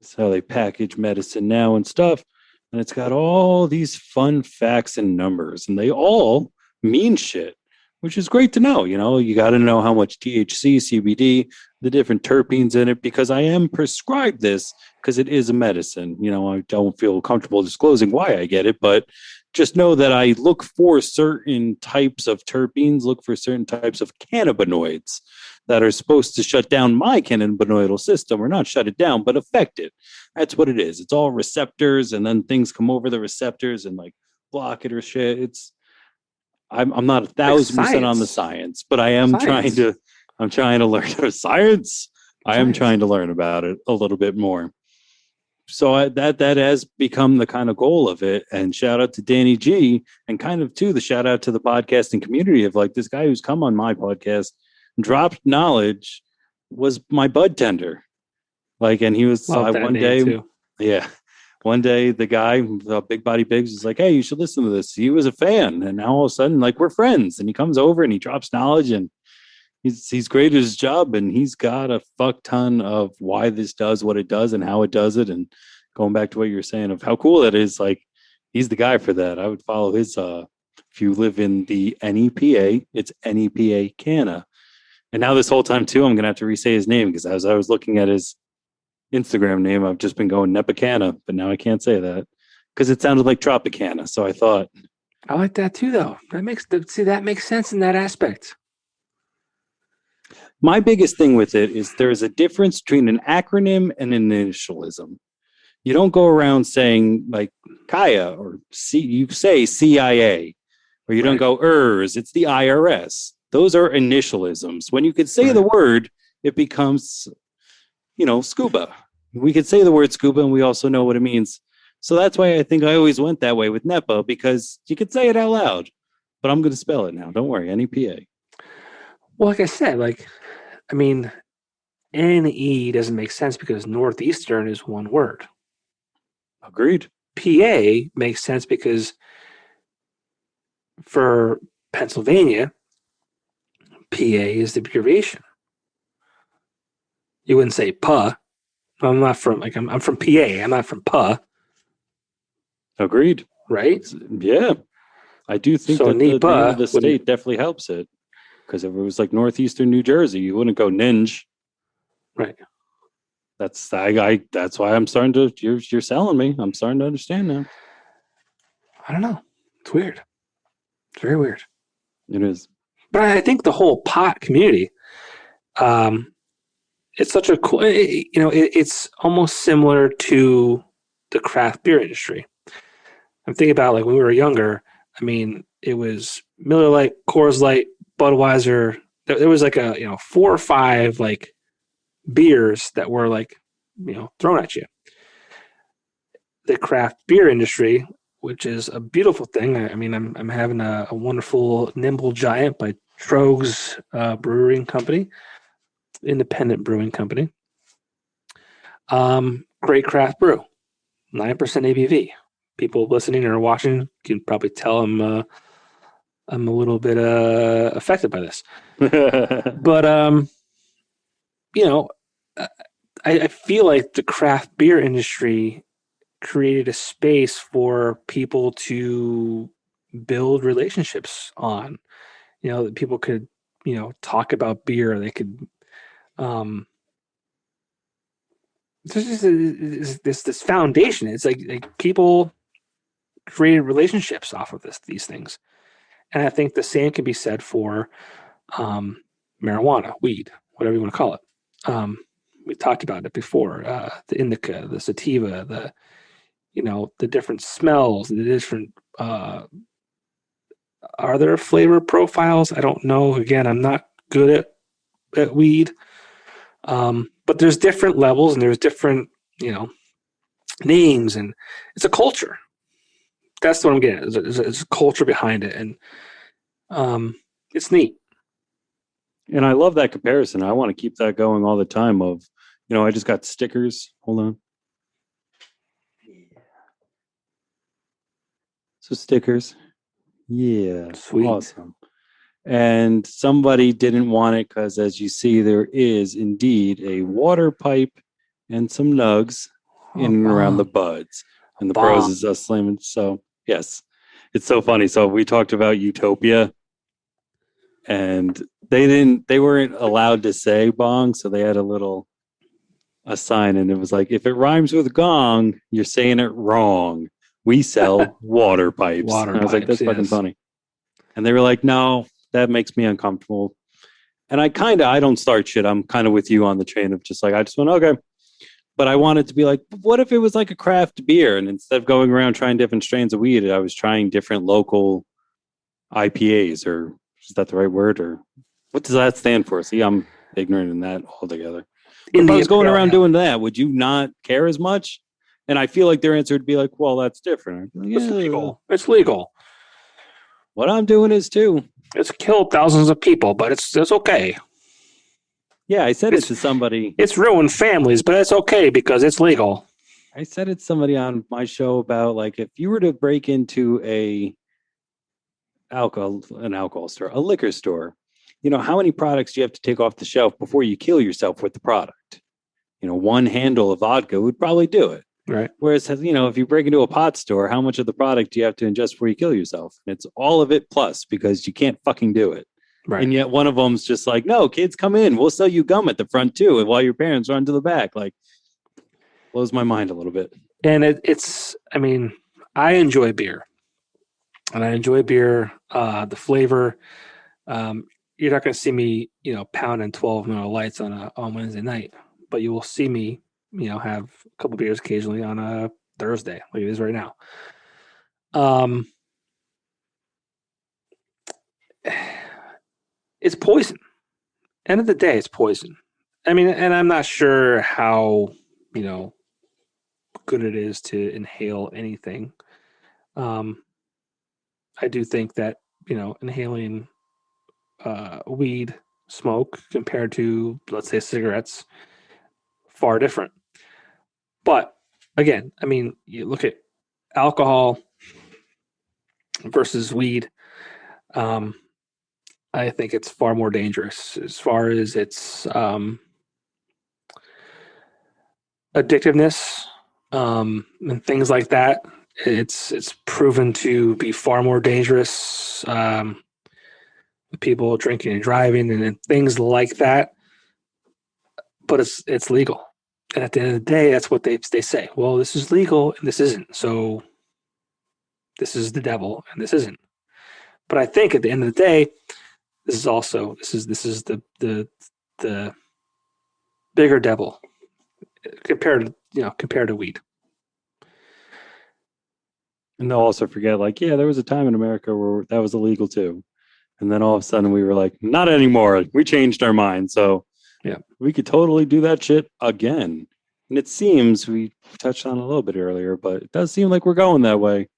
It's how they package medicine now and stuff. And it's got all these fun facts and numbers, and they all mean shit, which is great to know. You got to know how much THC, CBD, the different terpenes in it, because I am prescribed this because it is a medicine. I don't feel comfortable disclosing why I get it, but just know that I look for certain types of terpenes, look for certain types of cannabinoids that are supposed to shut down my cannabinoidal system, or not shut it down, but affect it. That's what it is. It's all receptors, and then things come over the receptors and like block it or shit. I'm not Like 1,000% on the science. science, but I am trying Science. to. I'm trying to learn science. I am Science. trying to learn about it a little bit more. So that has become the kind of goal of it. And shout out to Danny G, and kind of too the shout out to the podcasting community of like this guy who's come on my podcast, dropped knowledge, was my bud tender. Like, and he was Love that one name day, too. yeah, one day the guy, Big Body Biggs, was like, "Hey, you should listen to this." He was a fan, and now all of a sudden, like, we're friends. And he comes over and he drops knowledge, and he's great at his job, and he's got a fuck ton of why this does what it does and how it does it. And going back to what you were saying of how cool that is, like, he's the guy for that. I would follow his. If you live in the NEPA, it's NEPA Canna. And now this whole time too, I'm gonna have to re-say his name because as I was looking at his Instagram name, I've just been going Nepacana, but now I can't say that because it sounded like Tropicana. So I thought, I like that too, though. That makes sense in that aspect. my biggest thing with it is there is a difference between an acronym and an initialism. You don't go around saying like Kaya or you say CIA, or you don't Right. go ERS, it's the IRS. Those are initialisms. When you could say the Right. word, it becomes, scuba. We could say the word scuba and we also know what it means. So that's why I think I always went that way with NEPA, because you could say it out loud, but I'm going to spell it now. Don't worry, NEPA. Well, like I said, I mean, NE doesn't make sense because Northeastern is one word. Agreed. PA makes sense because for Pennsylvania, PA is the abbreviation. You wouldn't say PA. I'm not from I'm from PA. I'm not from PA, Agreed. right? Yeah. I do think So that the name of NEPA the wouldn't. state definitely helps it. Because if it was like northeastern New Jersey, you wouldn't go Ninja. Right. That's why I'm starting to. You're selling me. I'm starting to understand now. I don't know. It's weird. It's very weird. It is. But I think the whole pot community, um, it's such a cool. It's almost similar to the craft beer industry. I'm thinking about like when we were younger. I mean, it was Miller Lite, Coors Light, Budweiser. There was like a 4 or 5 like beers that were like thrown at you. The craft beer industry, which is a beautiful thing. I mean, I'm having a wonderful Nimble Giant by Trogs Brewing Company, independent brewing company. Great craft brew, 9% ABV. People listening or watching can probably tell I'm a little bit affected by this, but you know, I feel like the craft beer industry created a space for people to build relationships on. That people could, talk about beer. They could, there's just this foundation. It's like people created relationships off of these things, and I think the same can be said for marijuana, weed, whatever you want to call it. We talked about it before. The indica, the sativa, the different smells, the different. Are there flavor profiles? I don't know. Again, I'm not good at weed, but there's different levels and there's different names, and it's a culture. That's what I'm getting. There's a culture behind it, and it's neat. And I love that comparison. I want to keep that going all the time. I just got stickers. Hold on. So stickers. Yeah. Sweet. Awesome. And somebody didn't want it because, as you see, there is indeed a water pipe and some nugs in and around the buds. And the pros is us slamming. So, yes, it's so funny. So, we talked about Utopia, and they weren't allowed to say bong. So, they had a sign, and it was like, if it rhymes with gong, you're saying it wrong. We sell water pipes. And I was like, that's fucking funny. And they were like, no, that makes me uncomfortable. And I don't start shit. I'm kind of with you on the train of just like, I just went, okay. But I wanted to be like, what if it was like a craft beer? And instead of going around trying different strains of weed, I was trying different local IPAs, or is that the right word? Or what does that stand for? See, I'm ignorant in that altogether. But if I was going around doing that, would you not care as much? And I feel like their answer would be like, well, that's different. Like, it's legal. It's legal. What I'm doing is too. It's killed thousands of people, but it's okay. Yeah, I said it to somebody. It's ruined families, but it's okay because it's legal. I said it to somebody on my show about like if you were to break into an alcohol store, a liquor store, how many products do you have to take off the shelf before you kill yourself with the product? One handle of vodka would probably do it. Right. Whereas, if you break into a pot store, how much of the product do you have to ingest before you kill yourself? And it's all of it plus because you can't fucking do it. Right. And yet one of them's just like, no, kids, come in. We'll sell you gum at the front too. And while your parents run to the back, like, blows my mind a little bit. And I enjoy beer. And I enjoy beer, the flavor. You're not going to see me, pounding 12 Miller Lights on Wednesday night, but you will see me, have a couple beers occasionally on a Thursday, like it is right now. It's poison. End of the day, it's poison. And I'm not sure how, good it is to inhale anything. I do think that, inhaling weed smoke compared to, let's say, cigarettes, far different. But again, you look at alcohol versus weed. I think it's far more dangerous as far as its addictiveness and things like that. It's proven to be far more dangerous. People drinking and driving and things like that. But it's legal. And at the end of the day, that's what they say. Well, this is legal and this isn't. So this is the devil and this isn't. But I think at the end of the day, this is the bigger devil compared to weed. And they'll also forget, like, yeah, there was a time in America where that was illegal too. And then all of a sudden we were like, not anymore. We changed our mind. So yeah, we could totally do that shit again. And it seems, we touched on it a little bit earlier, but it does seem like we're going that way.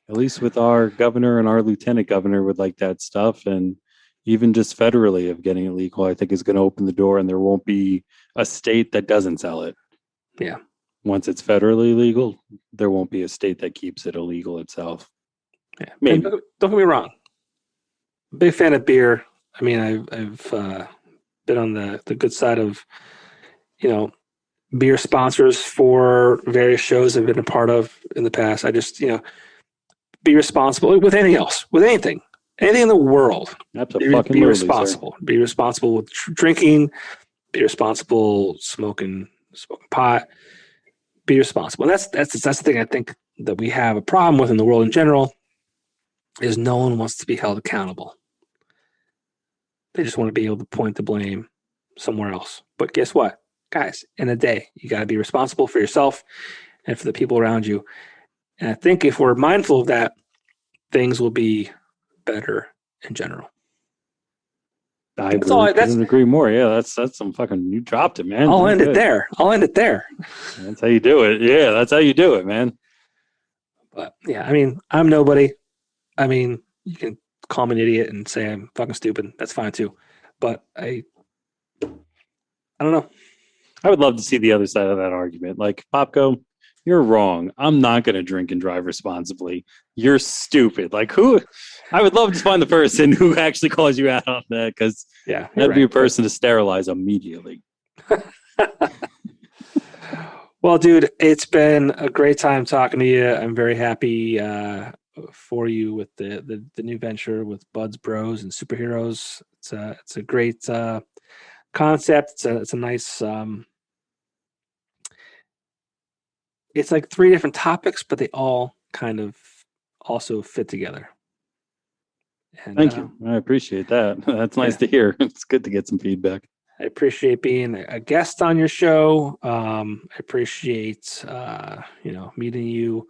At least with our governor and our lieutenant governor would like that stuff. And even just federally of getting it legal, I think is going to open the door, and there won't be a state that doesn't sell it. Yeah. Once it's federally legal, there won't be a state that keeps it illegal itself. Yeah. Maybe. Don't get me wrong. Big fan of beer. I mean, I've been on the good side of, beer sponsors for various shows I've been a part of in the past. I just, be responsible with anything else, with anything in the world. Absolutely. Be responsible. Sir. Be responsible with drinking. Be responsible smoking pot. Be responsible. And that's the thing I think that we have a problem with in the world in general is no one wants to be held accountable. They just want to be able to point the blame somewhere else. But guess what? Guys, in a day, you got to be responsible for yourself and for the people around you. And I think if we're mindful of that, things will be better in general. I couldn't agree more. Yeah, that's some fucking, you dropped it, man. I'll end it there. That's how you do it. Yeah, that's how you do it, man. But yeah, I mean, I'm nobody. I mean, you can call me an idiot and say I'm fucking stupid. That's fine too. But I don't know. I would love to see the other side of that argument. Like, Popko, you're wrong. I'm not going to drink and drive responsibly. You're stupid. Like, who? I would love to find the person who actually calls you out on that, because that'd be a person to sterilize immediately. Well, dude, it's been a great time talking to you. I'm very happy for you with the new venture with Buds Bros and Superheroes. It's a great concept. It's a nice. It's like 3 different topics, but they all kind of also fit together. And, thank you. I appreciate that. That's nice to hear. It's good to get some feedback. I appreciate being a guest on your show. I appreciate meeting you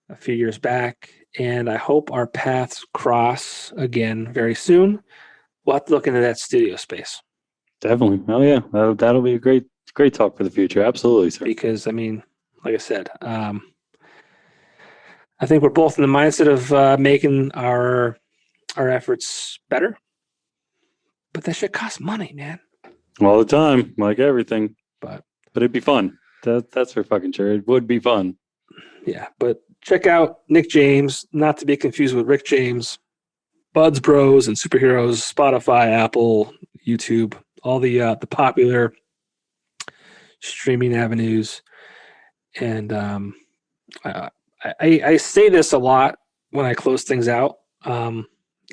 a few years back, and I hope our paths cross again very soon. We'll have to look into that studio space. Definitely. Oh yeah, that'll be a great talk for the future. Absolutely, sir. Because I mean, like I said, I think we're both in the mindset of making our efforts better, but that shit costs money, man. All the time, like everything. But it'd be fun. That's for fucking sure. It would be fun. Yeah, but check out Nick James, not to be confused with Rick James, Buds Bros and Superheroes, Spotify, Apple, YouTube, all the popular streaming avenues. And I say this a lot when I close things out, and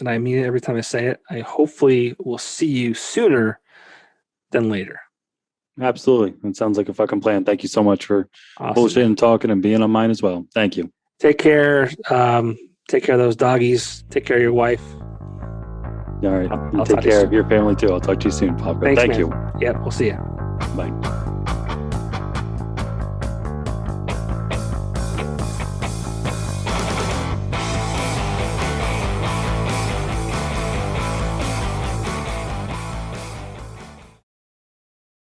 I mean it every time I say it. I hopefully will see you sooner than later. Absolutely. It sounds like a fucking plan. Thank you so much for bullshitting and talking and being on mine as well. Thank you. Take care. Take care of those doggies. Take care of your wife. All right. I'll take care of your family too. I'll talk to you soon, Popko. Thank you. Yep. We'll see you. Bye.